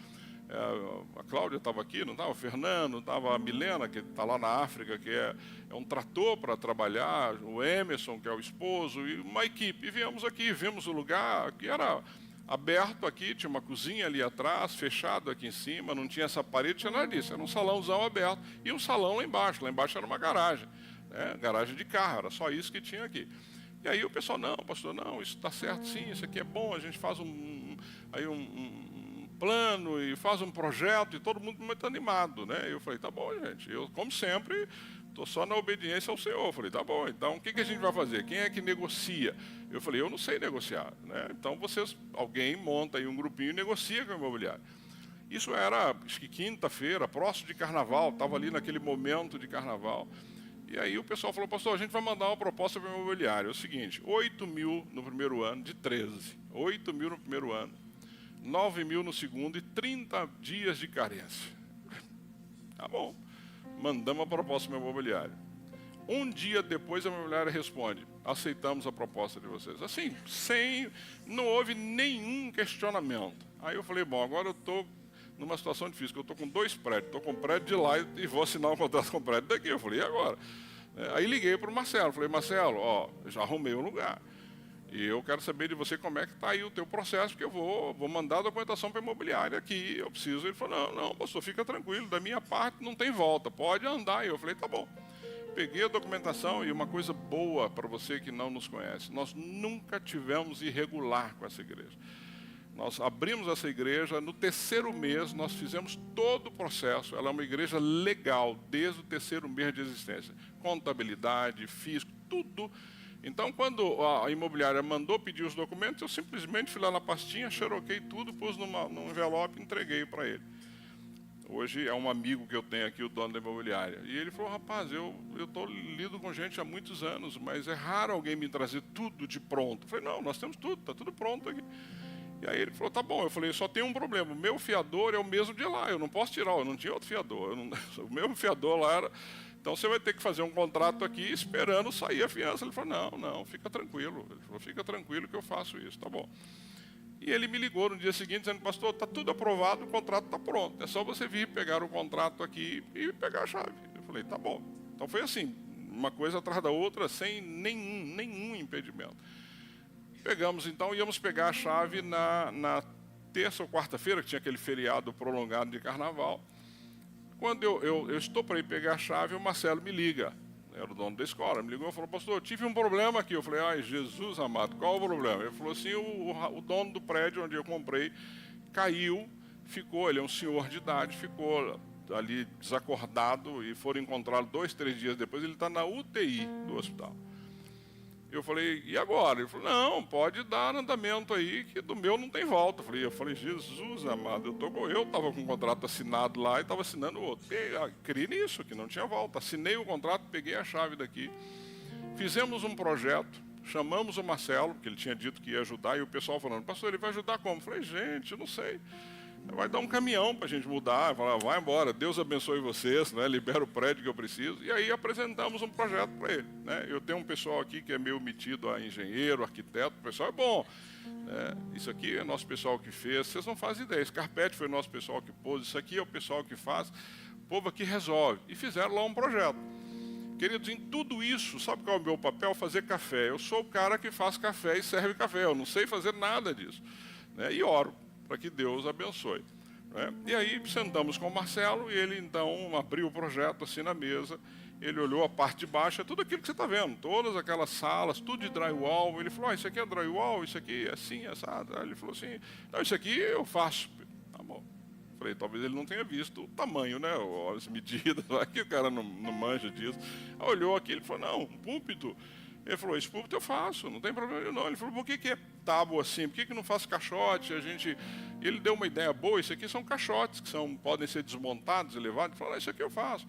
A Cláudia estava aqui, não estava? O Fernando, estava a Milena, que está lá na África, que é um trator para trabalhar, o Emerson, que é o esposo, e uma equipe. E viemos aqui, vimos o lugar, que era aberto aqui, tinha uma cozinha ali atrás, fechado aqui em cima, não tinha essa parede, tinha nada disso, era um salãozão aberto, e um salão lá embaixo era uma garagem, né? Garagem de carro, era só isso que tinha aqui. E aí o pessoal, não, pastor, não, isso está certo sim, isso aqui é bom, a gente faz um plano e faz um projeto, e todo mundo muito animado, né? Eu falei, tá bom, gente, eu, como sempre, estou só na obediência ao Senhor. Eu falei, tá bom, então o que a gente vai fazer? Quem é que negocia? Eu falei, eu não sei negociar, né? Então alguém monta aí um grupinho e negocia com o imobiliário. Isso era, acho que quinta-feira, próximo de carnaval, estava ali naquele momento de carnaval. E aí o pessoal falou, pastor, a gente vai mandar uma proposta para o imobiliário. É o seguinte, 8 mil no primeiro ano, de 13, 8 mil no primeiro ano, 9 mil no segundo e 30 dias de carência. Tá bom. Mandamos a proposta para o meu imobiliário. Um dia depois a imobiliária responde, aceitamos a proposta de vocês. Assim, não houve nenhum questionamento. Aí eu falei, bom, agora eu estou numa situação difícil, que eu estou com 2 prédios, estou com um prédio de lá e vou assinar um contrato com o prédio daqui. Eu falei, e agora? Aí liguei para o Marcelo, falei, Marcelo, ó, já arrumei um lugar. E eu quero saber de você como é que está aí o teu processo, porque eu vou mandar a documentação para a imobiliária aqui, eu preciso. Ele falou, não, pastor, fica tranquilo, da minha parte não tem volta, pode andar. E eu falei, tá bom. Peguei a documentação e uma coisa boa para você que não nos conhece, nós nunca tivemos irregular com essa igreja. Nós abrimos essa igreja, no 3º mês nós fizemos todo o processo, ela é uma igreja legal, desde o 3º mês de existência. Contabilidade, fisco, tudo. Então, quando a imobiliária mandou pedir os documentos, eu simplesmente fui lá na pastinha, xeroquei tudo, pus num envelope e entreguei para ele. Hoje é um amigo que eu tenho aqui, o dono da imobiliária. E ele falou, rapaz, eu lido com gente há muitos anos, mas é raro alguém me trazer tudo de pronto. Eu falei, não, nós temos tudo, está tudo pronto aqui. E aí ele falou, tá bom. Eu falei, só tem um problema, o meu fiador é o mesmo de lá, eu não posso tirar, eu não tinha outro fiador. O meu fiador lá era... Então você vai ter que fazer um contrato aqui esperando sair a fiança. Ele falou, não, fica tranquilo. Ele falou, fica tranquilo que eu faço isso, tá bom. E ele me ligou no dia seguinte dizendo, pastor, está tudo aprovado, o contrato está pronto. É só você vir pegar o contrato aqui e pegar a chave. Eu falei, tá bom. Então foi assim, uma coisa atrás da outra, sem nenhum impedimento. Pegamos então, íamos pegar a chave na terça ou quarta-feira, que tinha aquele feriado prolongado de carnaval. Quando eu estou para ir pegar a chave, o Marcelo me liga, era o dono da escola, me ligou e falou, pastor, eu tive um problema aqui. Eu falei, ai, Jesus amado, qual o problema? Ele falou assim, o dono do prédio onde eu comprei caiu, ficou, ele é um senhor de idade, ficou ali desacordado e foram encontrados 2, 3 dias depois, ele está na UTI do hospital. Eu falei, e agora? Ele falou, não, pode dar andamento aí, que do meu não tem volta. Eu falei, Jesus amado, eu estava com o contrato assinado lá e estava assinando o outro. Criei nisso, que não tinha volta. Assinei o contrato, peguei a chave daqui. Fizemos um projeto, chamamos o Marcelo, que ele tinha dito que ia ajudar, e o pessoal falando, pastor, ele vai ajudar como? Eu falei, gente, eu não sei. Vai dar um caminhão para a gente mudar, falar, vai embora, Deus abençoe vocês, né? Libera o prédio que eu preciso. E aí apresentamos um projeto para ele. Né? Eu tenho um pessoal aqui que é meio metido a engenheiro, arquiteto, o pessoal é bom. Isso aqui é nosso pessoal que fez, vocês não fazem ideia. Esse carpete foi nosso pessoal que pôs, isso aqui é o pessoal que faz, o povo aqui resolve. E fizeram lá um projeto. Queridos, em tudo isso, sabe qual é o meu papel? Fazer café. Eu sou o cara que faz café e serve café, eu não sei fazer nada disso. Né? E oro para que Deus abençoe. Né? E aí sentamos com o Marcelo e ele então abriu o projeto assim na mesa, ele olhou a parte de baixo, é tudo aquilo que você está vendo, todas aquelas salas, tudo de drywall. Ele falou, isso aqui é drywall, isso aqui é assim, assado. Aí ele falou assim, não, isso aqui eu faço. Tá bom. Falei, talvez ele não tenha visto o tamanho, né, as medidas, que o cara não manja disso. Aí olhou aqui, ele falou, não, um púlpito Ele falou, esse púlpito eu faço, não tem problema não. Ele falou, por que é tábua assim? Por que não faz caixote? Ele deu uma ideia boa, isso aqui são caixotes, que podem ser desmontados e levados. Ele falou, isso aqui eu faço.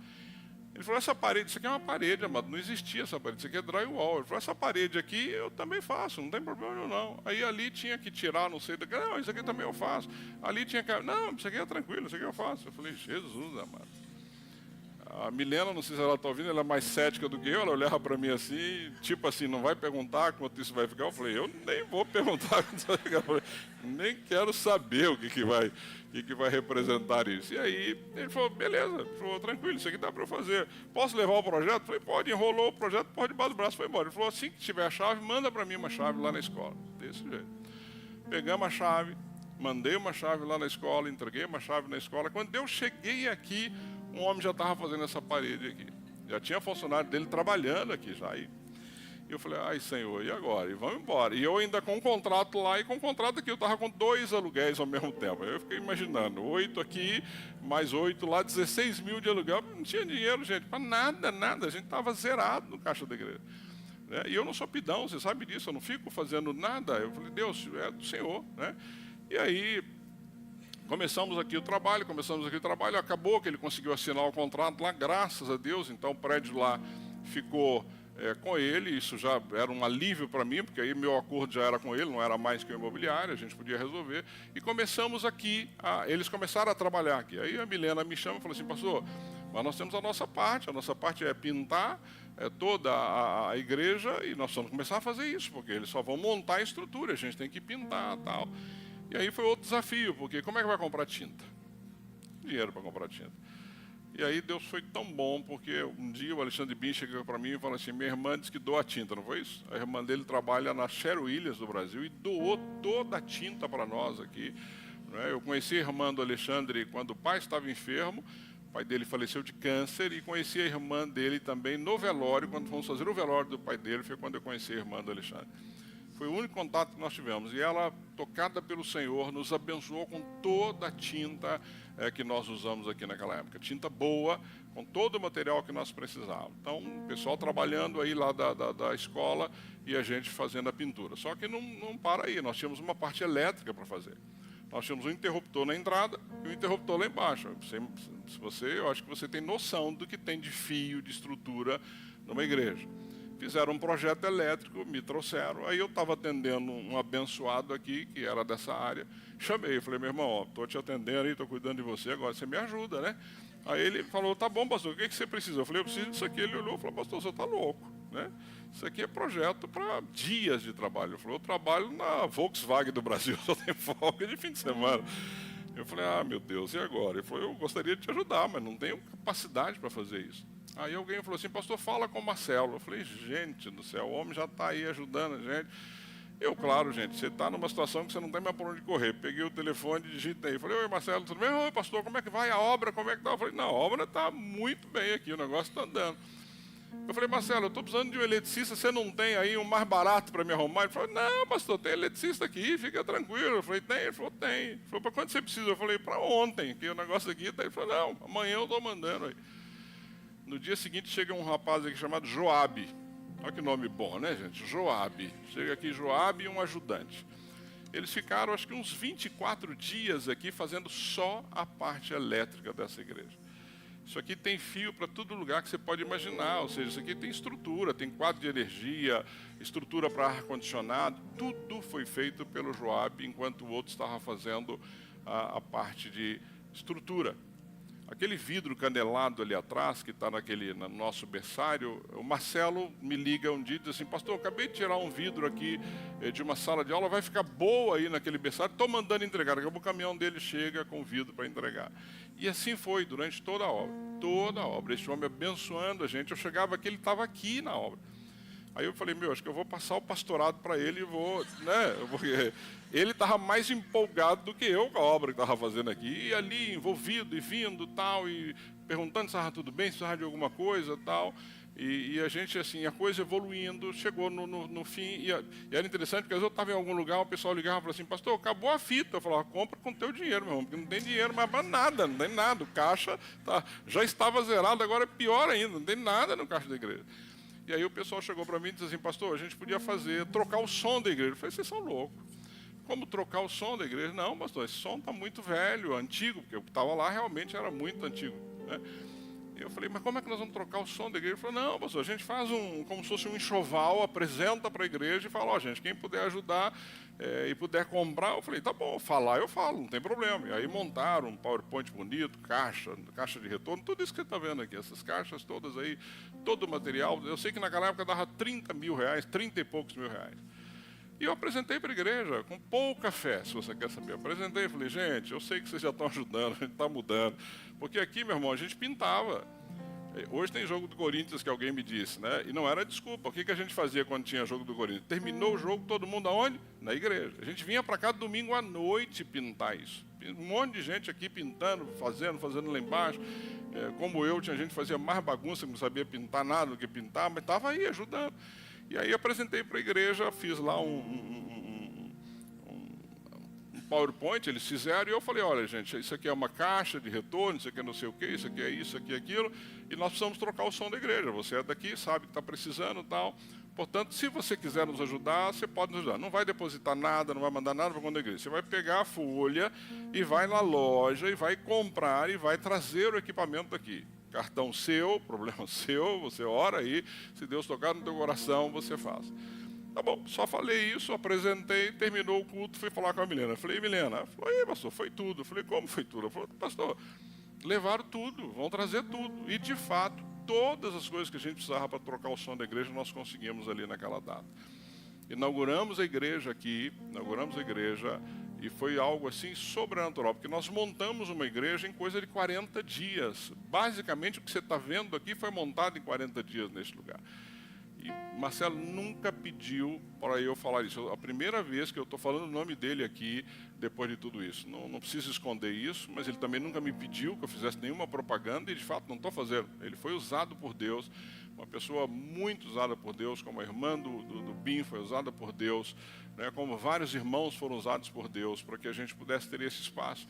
Ele falou, essa parede, isso aqui é uma parede, amado, não existia essa parede, isso aqui é drywall. Ele falou, essa parede aqui eu também faço, não tem problema nenhum não. Aí ali tinha que tirar, não sei, não, isso aqui também eu faço. Ali tinha que, não, isso aqui é tranquilo, isso aqui eu faço. Eu falei, Jesus amado. A Milena, não sei se ela está ouvindo, ela é mais cética do que eu, ela olhava para mim assim, tipo assim, não vai perguntar quanto isso vai ficar? Eu falei, eu nem vou perguntar quanto isso vai ficar. Eu falei, nem quero saber o que vai representar isso. E aí ele falou, beleza, ele falou, tranquilo, isso aqui dá para eu fazer. Posso levar o projeto? Eu falei, pode, enrolou o projeto, pode debaixo do braço, foi embora. Ele falou, assim que tiver a chave, manda para mim uma chave lá na escola. Desse jeito. Pegamos a chave, mandei uma chave lá na escola, entreguei uma chave na escola. Quando eu cheguei aqui, um homem já estava fazendo essa parede aqui. Já tinha funcionário dele trabalhando aqui já. E eu falei, ai Senhor, e agora? E vamos embora. E eu ainda com um contrato lá e com um contrato aqui. Eu estava com 2 aluguéis ao mesmo tempo. Eu fiquei imaginando, 8 aqui, mais 8 lá, 16 mil de aluguel. Não tinha dinheiro, gente, para nada. A gente estava zerado no caixa da igreja. E eu não sou pidão, você sabe disso. Eu não fico fazendo nada. Eu falei, Deus, é do Senhor. E aí começamos aqui o trabalho, acabou que ele conseguiu assinar o contrato lá, graças a Deus, então o prédio lá ficou com ele, isso já era um alívio para mim, porque aí meu acordo já era com ele, não era mais que o imobiliário, a gente podia resolver, e começamos aqui, eles começaram a trabalhar aqui, aí a Milena me chama e falou assim, pastor, mas nós temos a nossa parte é pintar toda a igreja, e nós vamos começar a fazer isso, porque eles só vão montar a estrutura, a gente tem que pintar e tal. E aí foi outro desafio, porque como é que vai comprar tinta? Dinheiro para comprar tinta. E aí Deus foi tão bom, porque um dia o Alexandre Bin chegou para mim e falou assim, minha irmã disse que doa tinta, não foi isso? A irmã dele trabalha na Sherwin-Williams do Brasil e doou toda a tinta para nós aqui. Eu conheci a irmã do Alexandre quando o pai estava enfermo, o pai dele faleceu de câncer, e conheci a irmã dele também no velório, quando fomos fazer o velório do pai dele, foi quando eu conheci a irmã do Alexandre. Foi o único contato que nós tivemos. E ela, tocada pelo Senhor, nos abençoou com toda a tinta que nós usamos aqui naquela época. Tinta boa, com todo o material que nós precisávamos. Então, o pessoal trabalhando aí lá da escola e a gente fazendo a pintura. Só que não para aí, nós tínhamos uma parte elétrica para fazer. Nós tínhamos um interruptor na entrada e um interruptor lá embaixo. Eu acho que você tem noção do que tem de fio, de estrutura numa igreja. Fizeram um projeto elétrico, me trouxeram, aí eu estava atendendo um abençoado aqui, que era dessa área, chamei, falei, meu irmão, estou te atendendo aí, estou cuidando de você, agora você me ajuda, né? Aí ele falou, tá bom, pastor, o que você precisa? Eu falei, eu preciso disso aqui. Ele olhou e falou, pastor, você está louco, né? Isso aqui é projeto para dias de trabalho. Eu falei, eu trabalho na Volkswagen do Brasil, só tem folga de fim de semana. Eu falei, meu Deus, e agora? Ele falou, eu gostaria de te ajudar, mas não tenho capacidade para fazer isso. Aí alguém falou assim, pastor, fala com o Marcelo. Eu falei, gente do céu, o homem já está aí ajudando a gente. Claro, gente, você está numa situação que você não tem mais por onde correr. Peguei o telefone, digitei. Falei, oi, Marcelo, tudo bem? Oi, pastor, como é que vai a obra? Como é que está? Eu falei, não, a obra está muito bem aqui, o negócio está andando. Eu falei, Marcelo, eu estou precisando de um eletricista, você não tem aí um mais barato para me arrumar? Ele falou, não, pastor, tem eletricista aqui, fica tranquilo. Eu falei, tem? Ele falou, tem. Ele falou, para quando você precisa? Eu falei, para ontem, que o negócio aqui está. Ele falou, não, amanhã eu estou mandando aí. No dia seguinte chega um rapaz aqui chamado Joabe. Olha que nome bom, né, gente? Joabe. Chega aqui Joabe e um ajudante. Eles ficaram, acho que uns 24 dias aqui fazendo só a parte elétrica dessa igreja. Isso aqui tem fio para todo lugar que você pode imaginar. Ou seja, isso aqui tem estrutura, tem quadro de energia, estrutura para ar-condicionado. Tudo foi feito pelo Joabe, enquanto o outro estava fazendo a parte de estrutura. Aquele vidro canelado ali atrás, que está no nosso berçário, o Marcelo me liga um dia e diz assim, pastor, eu acabei de tirar um vidro aqui de uma sala de aula, vai ficar boa aí naquele berçário, estou mandando entregar. Daqui a pouco o caminhão dele chega com o vidro para entregar. E assim foi durante toda a obra. Este homem abençoando a gente. Eu chegava aqui, ele estava aqui na obra. Aí eu falei, acho que eu vou passar o pastorado para ele e vou, né? Ele estava mais empolgado do que eu com a obra que estava fazendo aqui. E ali, envolvido e vindo tal, e perguntando se estava tudo bem, se estava de alguma coisa tal. E a gente, assim, a coisa evoluindo, chegou no fim. E era interessante, porque às vezes eu estava em algum lugar, o pessoal ligava e falava assim, pastor, acabou a fita. Eu falava, compra com teu dinheiro, meu irmão, porque não tem dinheiro mais para nada, não tem nada. O caixa já estava zerado, agora é pior ainda, não tem nada no caixa da igreja. E E aí o pessoal chegou para mim e disse assim, pastor, a gente podia trocar o som da igreja. Eu falei, vocês são loucos. Como trocar o som da igreja? Não, pastor, esse som está muito velho, antigo, porque eu estava lá realmente era muito antigo, né? E eu falei, mas como é que nós vamos trocar o som da igreja? Ele falou, não, pastor, a gente faz como se fosse um enxoval, apresenta para a igreja e fala, ó, gente, quem puder ajudar e puder comprar, eu falei, tá bom, falar eu falo, não tem problema. E aí montaram um PowerPoint bonito, caixa de retorno, tudo isso que você está vendo aqui, essas caixas todas aí, todo o material. Eu sei que naquela época dava 30 mil reais, 30 e poucos mil reais. E eu apresentei para a igreja, com pouca fé, se você quer saber. Eu apresentei e falei, gente, eu sei que vocês já estão ajudando, a gente está mudando. Porque aqui, meu irmão, a gente pintava. Hoje tem jogo do Corinthians que alguém me disse, né? E não era desculpa. O que a gente fazia quando tinha jogo do Corinthians? Terminou o jogo, todo mundo aonde? Na igreja. A gente vinha para cá domingo à noite pintar isso. Um monte de gente aqui pintando, fazendo lá embaixo. Como eu, tinha gente que fazia mais bagunça, que não sabia pintar nada do que pintar, mas estava aí ajudando. E aí apresentei para a igreja, fiz lá um PowerPoint, eles fizeram, e eu falei, olha gente, isso aqui é uma caixa de retorno, isso aqui é não sei o que, isso aqui é isso, aqui é aquilo, e nós precisamos trocar o som da igreja. Você é daqui, sabe que está precisando e tal. Portanto, se você quiser nos ajudar, você pode nos ajudar. Não vai depositar nada, não vai mandar nada para a igreja. Você vai pegar a folha e vai na loja e vai comprar e vai trazer o equipamento aqui. Cartão seu, problema seu, você ora aí, se Deus tocar no teu coração, você faz. Tá bom, só falei isso, apresentei, terminou o culto, fui falar com a Milena. Falei, Milena, ela falou, ei, pastor, foi tudo. Eu falei, como foi tudo? Ela falou, pastor, levaram tudo, vão trazer tudo. E de fato, todas as coisas que a gente precisava para trocar o som da igreja, nós conseguimos ali naquela data. Inauguramos a igreja aqui, e foi algo assim sobrenatural, porque nós montamos uma igreja em coisa de 40 dias. Basicamente o que você está vendo aqui foi montado em 40 dias neste lugar. E Marcelo nunca pediu para eu falar isso. A primeira vez que eu estou falando o nome dele aqui, depois de tudo isso. Não preciso esconder isso, mas ele também nunca me pediu que eu fizesse nenhuma propaganda, e de fato não estou fazendo. Ele foi usado por Deus, uma pessoa muito usada por Deus, como a irmã do Bim foi usada por Deus, né, como vários irmãos foram usados por Deus, para que a gente pudesse ter esse espaço.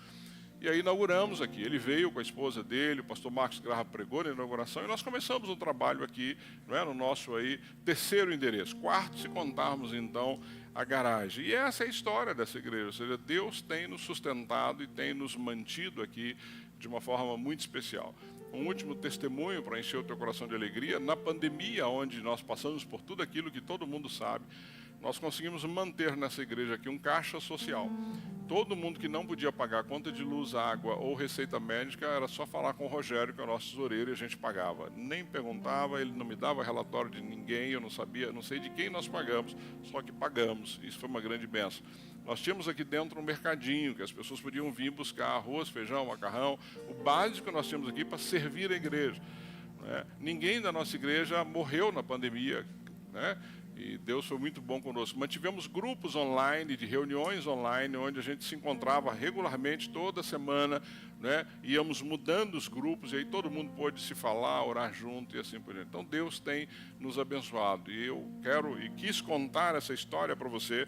E aí inauguramos aqui. Ele veio com a esposa dele, o pastor Marcos Grava pregou na inauguração, e nós começamos um trabalho aqui, não é, no nosso aí, terceiro endereço, quarto, se contarmos então a garagem. E essa é a história dessa igreja, ou seja, Deus tem nos sustentado e tem nos mantido aqui de uma forma muito especial. Um último testemunho para encher o teu coração de alegria: na pandemia, onde nós passamos por tudo aquilo que todo mundo sabe, nós conseguimos manter nessa igreja aqui um caixa social. Todo mundo que não podia pagar conta de luz, água ou receita médica, era só falar com o Rogério, que é o nosso tesoureiro, e a gente pagava. Nem perguntava, ele não me dava relatório de ninguém, eu não sabia, não sei de quem nós pagamos, só que pagamos. Isso foi uma grande bênção. Nós tínhamos aqui dentro um mercadinho, que as pessoas podiam vir buscar arroz, feijão, macarrão, o básico que nós tínhamos aqui para servir a igreja, né? Ninguém da nossa igreja morreu na pandemia, né? E Deus foi muito bom conosco. Mantivemos grupos online, de reuniões online, onde a gente se encontrava regularmente, toda semana, né? Íamos mudando os grupos, e aí todo mundo pôde se falar, orar junto e assim por diante. Então Deus tem nos abençoado. E eu quero e quis contar essa história para você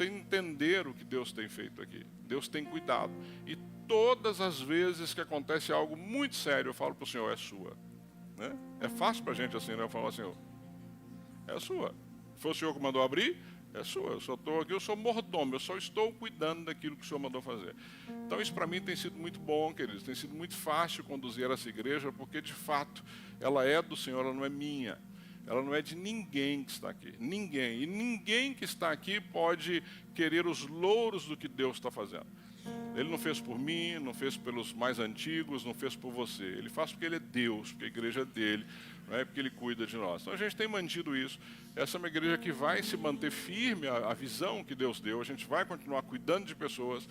entender o que Deus tem feito aqui. Deus tem cuidado. E todas as vezes que acontece algo muito sério, eu falo para o Senhor, é sua. Né? É fácil para a gente assim, né? Eu falo assim, é sua. Foi o Senhor que mandou abrir? É sua. Eu só estou aqui, eu sou mordomo, eu só estou cuidando daquilo que o Senhor mandou fazer. Então isso para mim tem sido muito bom, queridos. Tem sido muito fácil conduzir essa igreja, porque de fato ela é do Senhor, ela não é minha. Ela não é de ninguém que está aqui. Ninguém. E ninguém que está aqui pode querer os louros do que Deus está fazendo. Ele não fez por mim, não fez pelos mais antigos, não fez por você. Ele faz porque Ele é Deus, porque a igreja é dele, não é porque Ele cuida de nós. Então a gente tem mantido isso. Essa é uma igreja que vai se manter firme a visão que Deus deu. A gente vai continuar cuidando de pessoas.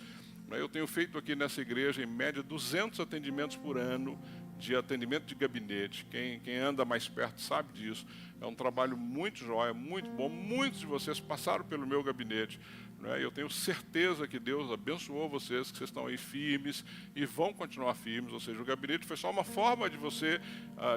Eu tenho feito aqui nessa igreja, em média, 200 atendimentos por ano, de atendimento de gabinete. Quem anda mais perto sabe disso. É um trabalho muito jóia, muito bom. Muitos de vocês passaram pelo meu gabinete, né? Eu tenho certeza que Deus abençoou vocês, que vocês estão aí firmes e vão continuar firmes. Ou seja, o gabinete foi só uma forma de você,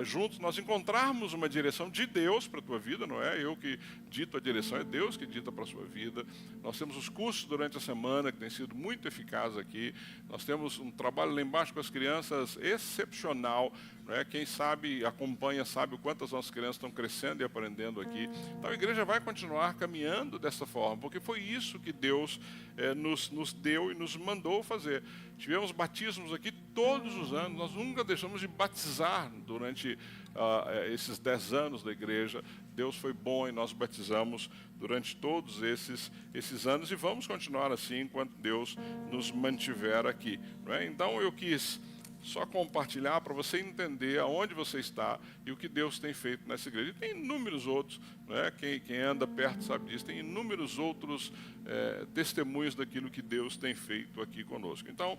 juntos, nós encontrarmos uma direção de Deus para a tua vida. Não é eu que dito a direção, é Deus que dita para a sua vida. Nós temos os cursos durante a semana, que tem sido muito eficaz aqui. Nós temos um trabalho lá embaixo com as crianças excepcional. Quem sabe, acompanha, sabe o quanto as nossas crianças estão crescendo e aprendendo aqui. Então a igreja vai continuar caminhando dessa forma, porque foi isso que Deus nos deu e nos mandou fazer. Tivemos batismos aqui todos os anos, nós nunca deixamos de batizar durante esses 10 anos da igreja. Deus foi bom e nós batizamos durante todos esses anos e vamos continuar assim enquanto Deus nos mantiver aqui. Então eu quis só compartilhar para você entender aonde você está e o que Deus tem feito nessa igreja. E tem inúmeros outros, quem anda perto sabe disso, tem inúmeros outros testemunhos daquilo que Deus tem feito aqui conosco. Então,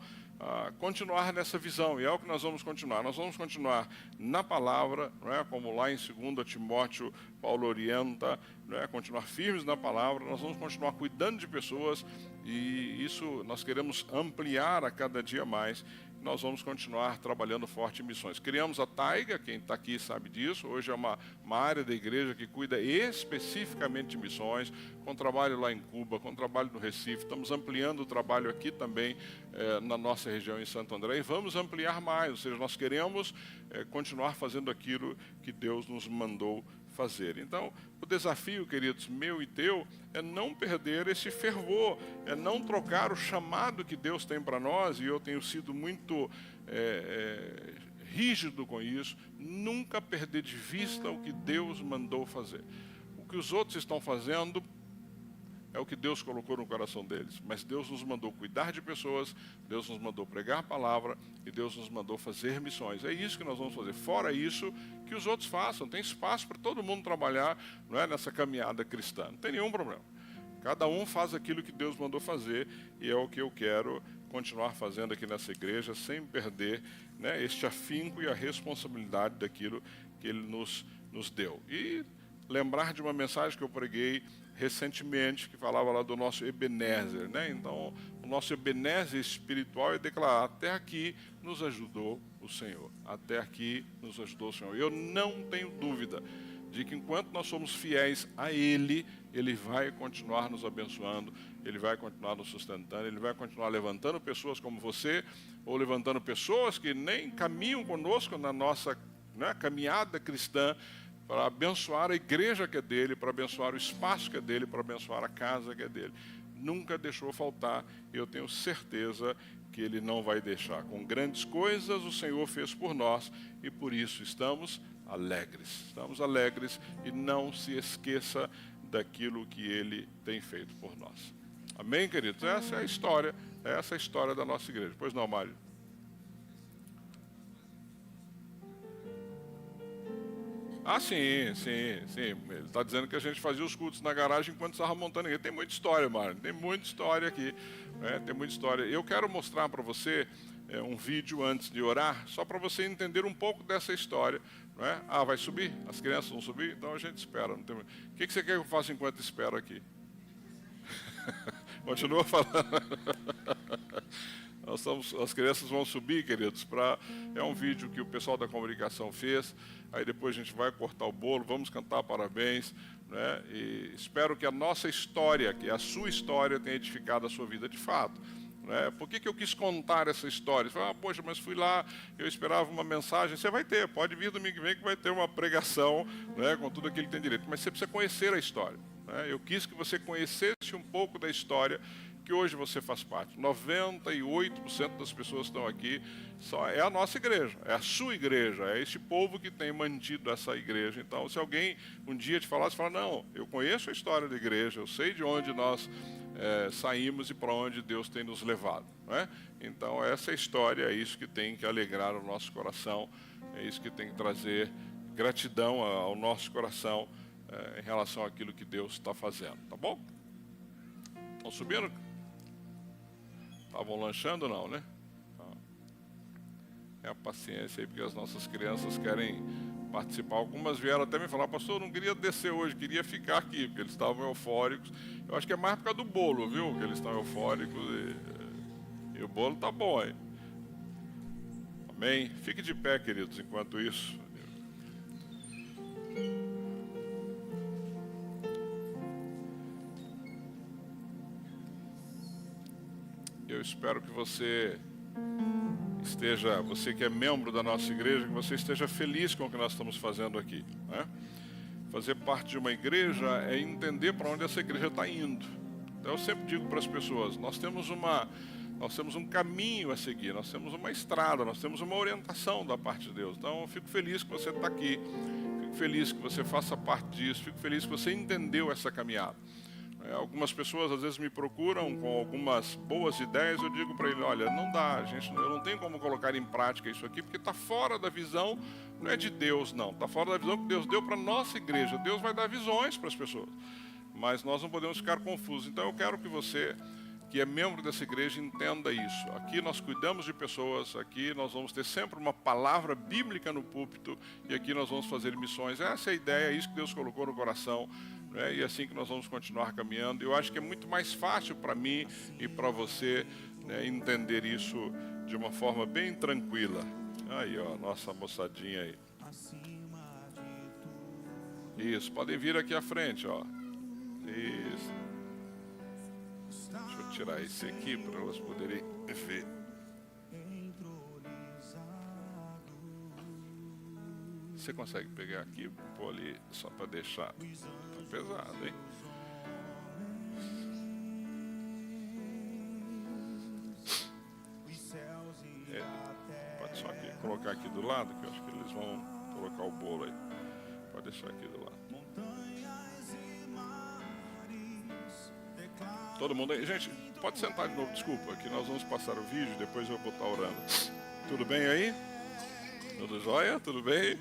continuar nessa visão, e é o que nós vamos continuar. Nós vamos continuar na palavra, como lá em 2 Timóteo, Paulo orienta, continuar firmes na palavra. Nós vamos continuar cuidando de pessoas, e isso nós queremos ampliar a cada dia mais. Nós vamos continuar trabalhando forte em missões. Criamos a Taiga, quem está aqui sabe disso. Hoje é uma área da igreja que cuida especificamente de missões, com trabalho lá em Cuba, com trabalho no Recife. Estamos ampliando o trabalho aqui também na nossa região em Santo André, e vamos ampliar mais. Ou seja, nós queremos continuar fazendo aquilo que Deus nos mandou fazer. Então, o desafio, queridos, meu e teu, é não perder esse fervor, é não trocar o chamado que Deus tem para nós, e eu tenho sido muito rígido com isso, nunca perder de vista o que Deus mandou fazer. O que os outros estão fazendo é o que Deus colocou no coração deles, mas Deus nos mandou cuidar de pessoas, Deus nos mandou pregar a palavra e Deus nos mandou fazer missões. É isso que nós vamos fazer. Fora isso, que os outros façam. Tem espaço para todo mundo trabalhar, nessa caminhada cristã. Não tem nenhum problema. Cada um faz aquilo que Deus mandou fazer, e é o que eu quero continuar fazendo aqui nessa igreja, sem perder este afinco e a responsabilidade daquilo que Ele nos deu. E lembrar de uma mensagem que eu preguei recentemente, que falava lá do nosso Ebenezer, Então, o nosso Ebenezer espiritual é declarar: até aqui nos ajudou o Senhor, até aqui nos ajudou o Senhor. Eu não tenho dúvida de que enquanto nós somos fiéis a Ele, Ele vai continuar nos abençoando, Ele vai continuar nos sustentando, Ele vai continuar levantando pessoas como você, ou levantando pessoas que nem caminham conosco na nossa caminhada cristã, para abençoar a igreja que é dele, para abençoar o espaço que é dele, para abençoar a casa que é dele. Nunca deixou faltar, e eu tenho certeza que Ele não vai deixar. Com grandes coisas o Senhor fez por nós, e por isso estamos alegres. Estamos alegres, e não se esqueça daquilo que Ele tem feito por nós. Amém, queridos? Essa é a história da nossa igreja. Pois não, Mário? Sim. Ele está dizendo que a gente fazia os cultos na garagem enquanto estava montando aqui. Tem muita história, Mário. Tem muita história aqui. Tem muita história. Eu quero mostrar para você um vídeo antes de orar, só para você entender um pouco dessa história. Vai subir? As crianças vão subir? Então a gente espera. Não tem... O que você quer que eu faça enquanto espero aqui? Continua falando. As crianças vão subir, queridos, é um vídeo que o pessoal da comunicação fez. Aí depois a gente vai cortar o bolo, vamos cantar parabéns, E espero que a nossa história, que a sua história, tenha edificado a sua vida de fato. Por que eu quis contar essa história? Você fala: poxa, mas fui lá, eu esperava uma mensagem. Você vai ter, pode vir domingo que vem que vai ter uma pregação, com tudo aquilo que tem direito. Mas você precisa conhecer a história. Eu quis que você conhecesse um pouco da história que hoje você faz parte. 98% das pessoas que estão aqui é a nossa igreja, é a sua igreja, é este povo que tem mantido essa igreja. Então, se alguém um dia te falar, você fala: não, eu conheço a história da igreja, eu sei de onde nós saímos e para onde Deus tem nos levado. Então, essa história é isso que tem que alegrar o nosso coração, é isso que tem que trazer gratidão ao nosso coração em relação àquilo que Deus está fazendo. Tá bom? Estão subindo? Estavam lanchando, não, né? É a paciência aí, porque as nossas crianças querem participar. Algumas vieram até me falar, pastor, eu não queria descer hoje, queria ficar aqui, porque eles estavam eufóricos. Eu acho que é mais por causa do bolo, viu, que eles estão eufóricos e o bolo tá bom aí. Amém? Fique de pé, queridos, enquanto isso. Eu espero que você que é membro da nossa igreja, que você esteja feliz com o que nós estamos fazendo aqui, né? Fazer parte de uma igreja é entender para onde essa igreja está indo. Então eu sempre digo para as pessoas, nós temos um caminho a seguir, nós temos uma estrada, nós temos uma orientação da parte de Deus. Então eu fico feliz que você está aqui, fico feliz que você faça parte disso, fico feliz que você entendeu essa caminhada. Algumas pessoas às vezes me procuram com algumas boas ideias, eu digo para ele, olha, não dá, eu não tenho como colocar em prática isso aqui, porque está fora da visão, não é de Deus não, está fora da visão que Deus deu para a nossa igreja. Deus vai dar visões para as pessoas, mas nós não podemos ficar confusos. Então eu quero que você, que é membro dessa igreja, entenda isso. Aqui nós cuidamos de pessoas, aqui nós vamos ter sempre uma palavra bíblica no púlpito, e aqui nós vamos fazer missões. Essa é a ideia, é isso que Deus colocou no coração, né? E é assim que nós vamos continuar caminhando. Eu acho que é muito mais fácil para mim e para você, né, entender isso de uma forma bem tranquila. Aí, ó, nossa moçadinha aí. Isso, podem vir aqui à frente, ó. Isso. Deixa eu tirar esse aqui para elas poderem ver. Você consegue pegar aqui e pôr ali só para deixar? Tá pesado, hein? Pode só aqui, colocar aqui do lado, que eu acho que eles vão colocar o bolo aí. Pode deixar aqui do lado. Todo mundo aí? Gente, pode sentar de novo, desculpa, que nós vamos passar o vídeo, depois eu vou estar orando. Tudo bem aí? Tudo jóia? Tudo bem?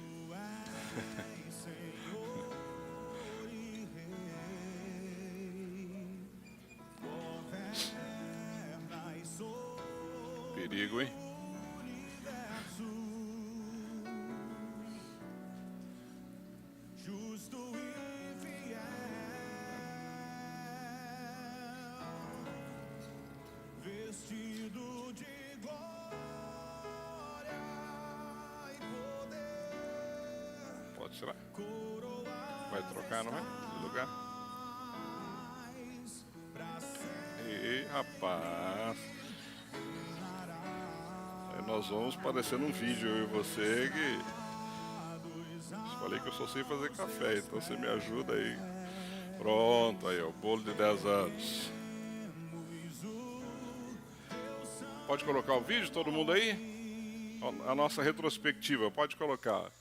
Perigo, hein? Pode tirar? Vai trocar, não é? De lugar? Ei, rapaz. Aí nós vamos parecer num vídeo, eu e você, que... Falei que eu só sei fazer café, então você me ajuda aí. Pronto, aí, ó, o bolo de 10 anos. Pode colocar o vídeo, todo mundo aí? A nossa retrospectiva, pode colocar.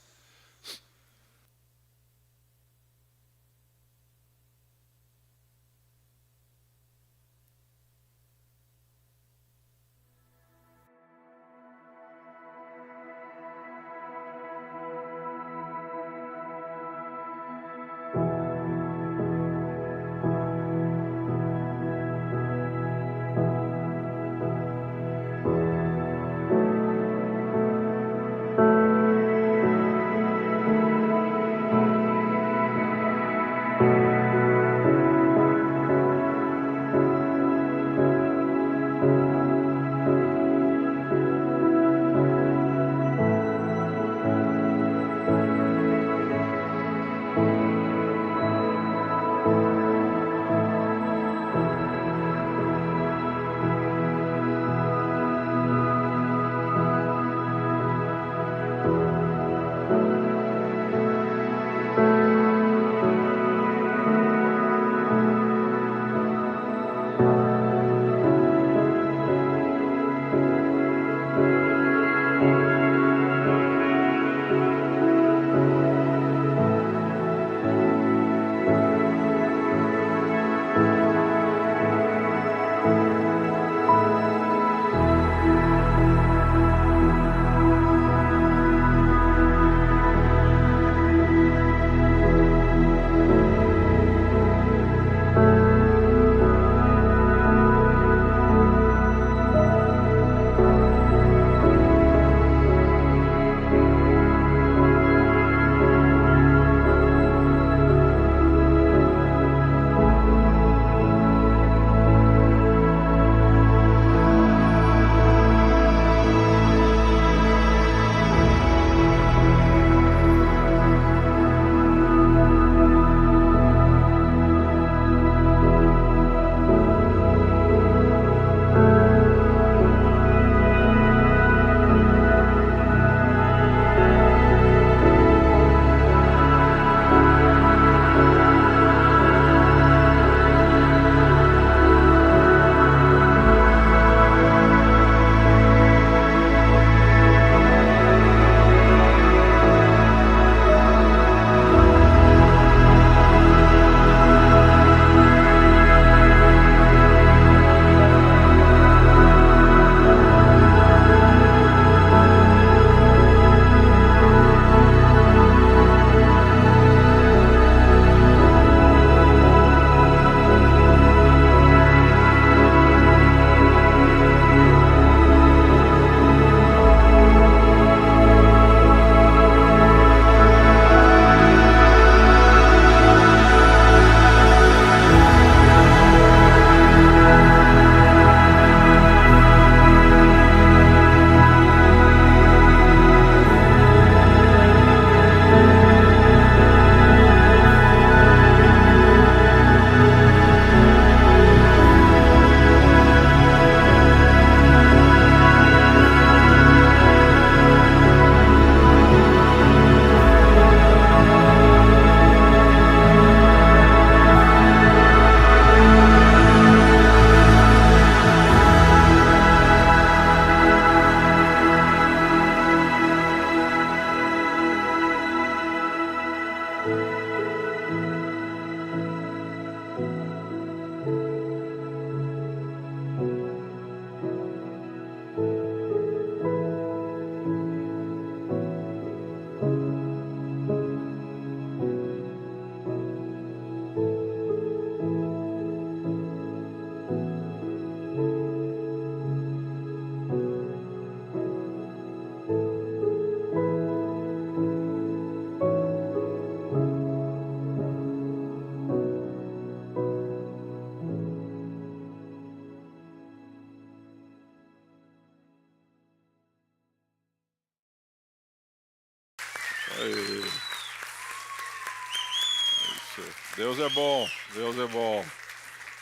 Deus é bom, Deus é bom,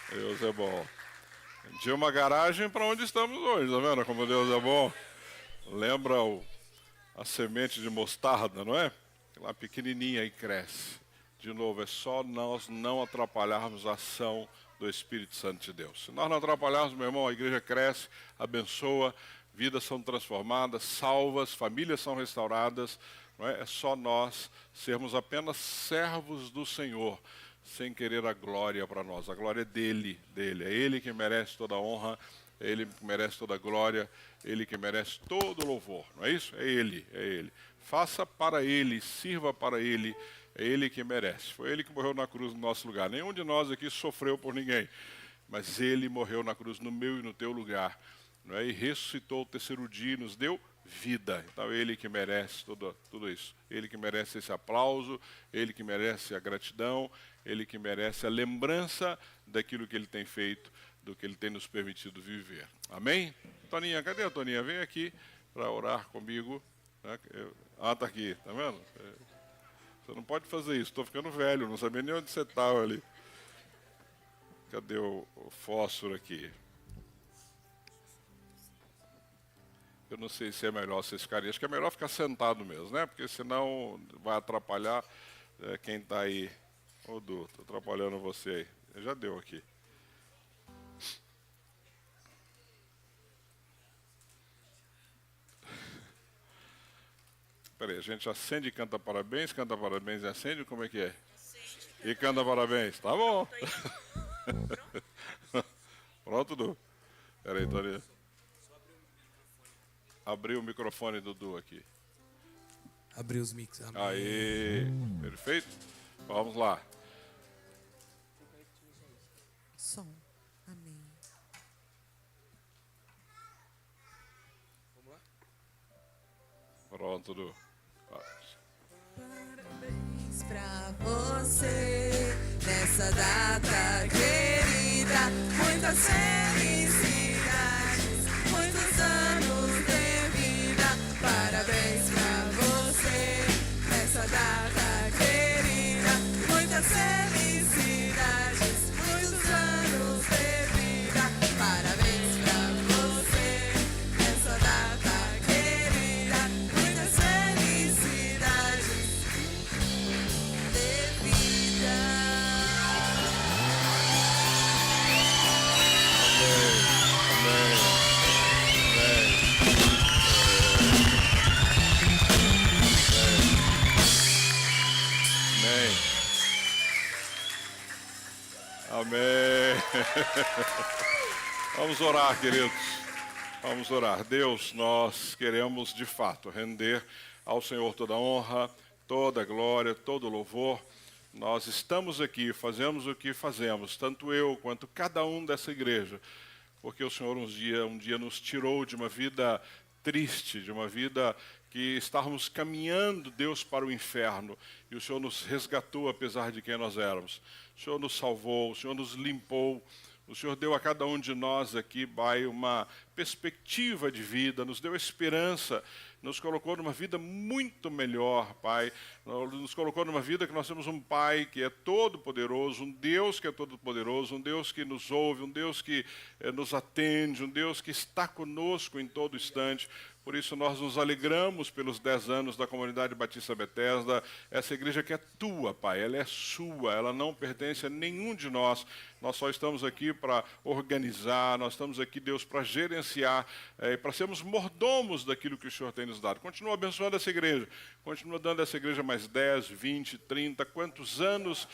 Deus é bom. Tinha uma garagem para onde estamos hoje, tá vendo como Deus é bom? Lembra a semente de mostarda, não é? Lá pequenininha e cresce. De novo, é só nós não atrapalharmos a ação do Espírito Santo de Deus. Se nós não atrapalharmos, meu irmão, a igreja cresce, abençoa, vidas são transformadas, salvas, famílias são restauradas. Não é? É só nós sermos apenas servos do Senhor, sem querer a glória para nós. A glória é dele. É ele que merece toda a honra, é ele que merece toda a glória, é ele que merece todo o louvor. Não é isso? É ele, é ele. Faça para ele, sirva para ele, é ele que merece. Foi ele que morreu na cruz no nosso lugar. Nenhum de nós aqui sofreu por ninguém, mas ele morreu na cruz no meu e no teu lugar. Não é? E ressuscitou o terceiro dia e nos deu vida. Então ele que merece tudo isso. Ele que merece esse aplauso, ele que merece a gratidão, ele que merece a lembrança daquilo que ele tem feito, do que ele tem nos permitido viver. Amém? Toninha, cadê a Toninha? Vem aqui para orar comigo. Está aqui, tá vendo? Você não pode fazer isso, estou ficando velho, não sabia nem onde você estava ali. Cadê o fósforo aqui? Eu não sei se é melhor vocês ficarem. Acho que é melhor ficar sentado mesmo, né? Porque senão vai atrapalhar quem está aí. Ô, Du, estou atrapalhando você aí. Já deu aqui. Peraí, a gente acende e canta parabéns e acende, como é que é? E canta parabéns. Tá bom. Pronto, Du? Peraí, Toninho. Abrir o microfone do Du aqui. Abrir os mix. Amém. Aí, perfeito? Vamos lá. Som. Amém. Vamos lá? Pronto, Du. Parabéns pra você nessa data querida. Muitas felicidades, muitos anos de vida. Parabéns pra você nessa data querida. Muitas felicidades, muitos anos de vida. Parabéns pra você nessa data querida. Muitas felicidades de vida. Amém. Vamos orar, queridos. Vamos orar. Deus, nós queremos de fato render ao Senhor toda a honra, toda a glória, todo o louvor. Nós estamos aqui, fazemos o que fazemos, tanto eu quanto cada um dessa igreja, porque o Senhor um dia nos tirou de uma vida triste, de uma vida que estávamos caminhando, Deus, para o inferno, e o Senhor nos resgatou apesar de quem nós éramos. O Senhor nos salvou, o Senhor nos limpou, o Senhor deu a cada um de nós aqui, Pai, uma perspectiva de vida, nos deu esperança, nos colocou numa vida muito melhor, Pai. Nos colocou numa vida que nós temos um Pai que é todo-poderoso, um Deus que é todo-poderoso, um Deus que nos ouve, um Deus que nos atende, um Deus que está conosco em todo instante. Por isso nós nos alegramos pelos 10 anos da Comunidade Batista Bethesda, essa igreja que é tua, Pai, ela é sua, ela não pertence a nenhum de nós. nós só estamos aqui para organizar, nós estamos aqui, Deus, para gerenciar, para sermos mordomos daquilo que o Senhor tem nos dado. Continua abençoando essa igreja, continua dando a essa igreja mais 10, 20, 30, quantos anos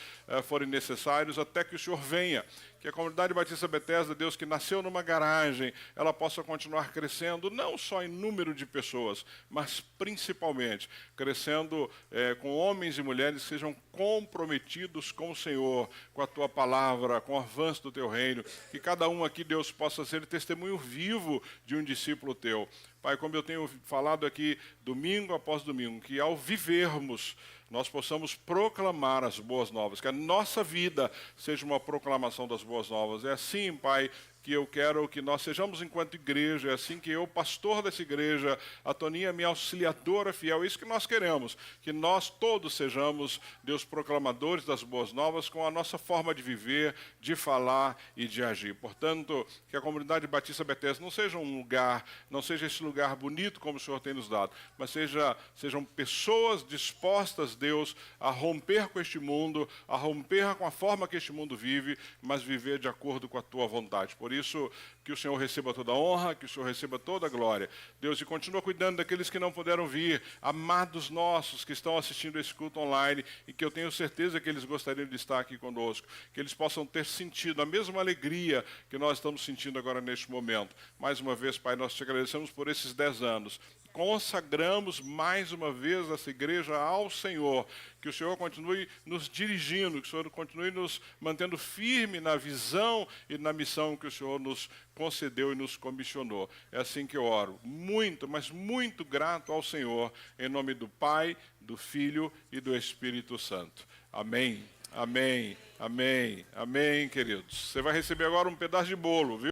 forem necessários até que o Senhor venha. Que a comunidade Batista Bethesda, Deus, que nasceu numa garagem, ela possa continuar crescendo, não só em número de pessoas, mas principalmente crescendo com homens e mulheres que sejam comprometidos com o Senhor, com a Tua palavra, com o avanço do Teu reino. Que cada um aqui, Deus, possa ser testemunho vivo de um discípulo Teu. Pai, como eu tenho falado aqui domingo após domingo, que ao vivermos, nós possamos proclamar as boas novas, que a nossa vida seja uma proclamação das boas novas. É assim, Pai, que eu quero que nós sejamos enquanto igreja, é assim que eu, pastor dessa igreja, a Toninha, minha auxiliadora fiel, é isso que nós queremos, que nós todos sejamos, Deus, proclamadores das boas novas com a nossa forma de viver, de falar e de agir. Portanto, que a comunidade Batista Bethesda não seja um lugar, não seja esse lugar bonito como o Senhor tem nos dado, mas sejam pessoas dispostas, Deus, a romper com este mundo, a romper com a forma que este mundo vive, mas viver de acordo com a Tua vontade. Por isso, que o Senhor receba toda a honra, que o Senhor receba toda a glória. Deus, e continua cuidando daqueles que não puderam vir, amados nossos que estão assistindo esse culto online e que eu tenho certeza que eles gostariam de estar aqui conosco, que eles possam ter sentido a mesma alegria que nós estamos sentindo agora neste momento. Mais uma vez, Pai, nós te agradecemos por esses 10 anos. Consagramos mais uma vez essa igreja ao Senhor, que o Senhor continue nos dirigindo, que o Senhor continue nos mantendo firme na visão e na missão que o Senhor nos concedeu e nos comissionou. É assim que eu oro, muito, mas muito grato ao Senhor, em nome do Pai, do Filho e do Espírito Santo. Amém, amém, amém, amém, queridos. Você vai receber agora um pedaço de bolo, viu?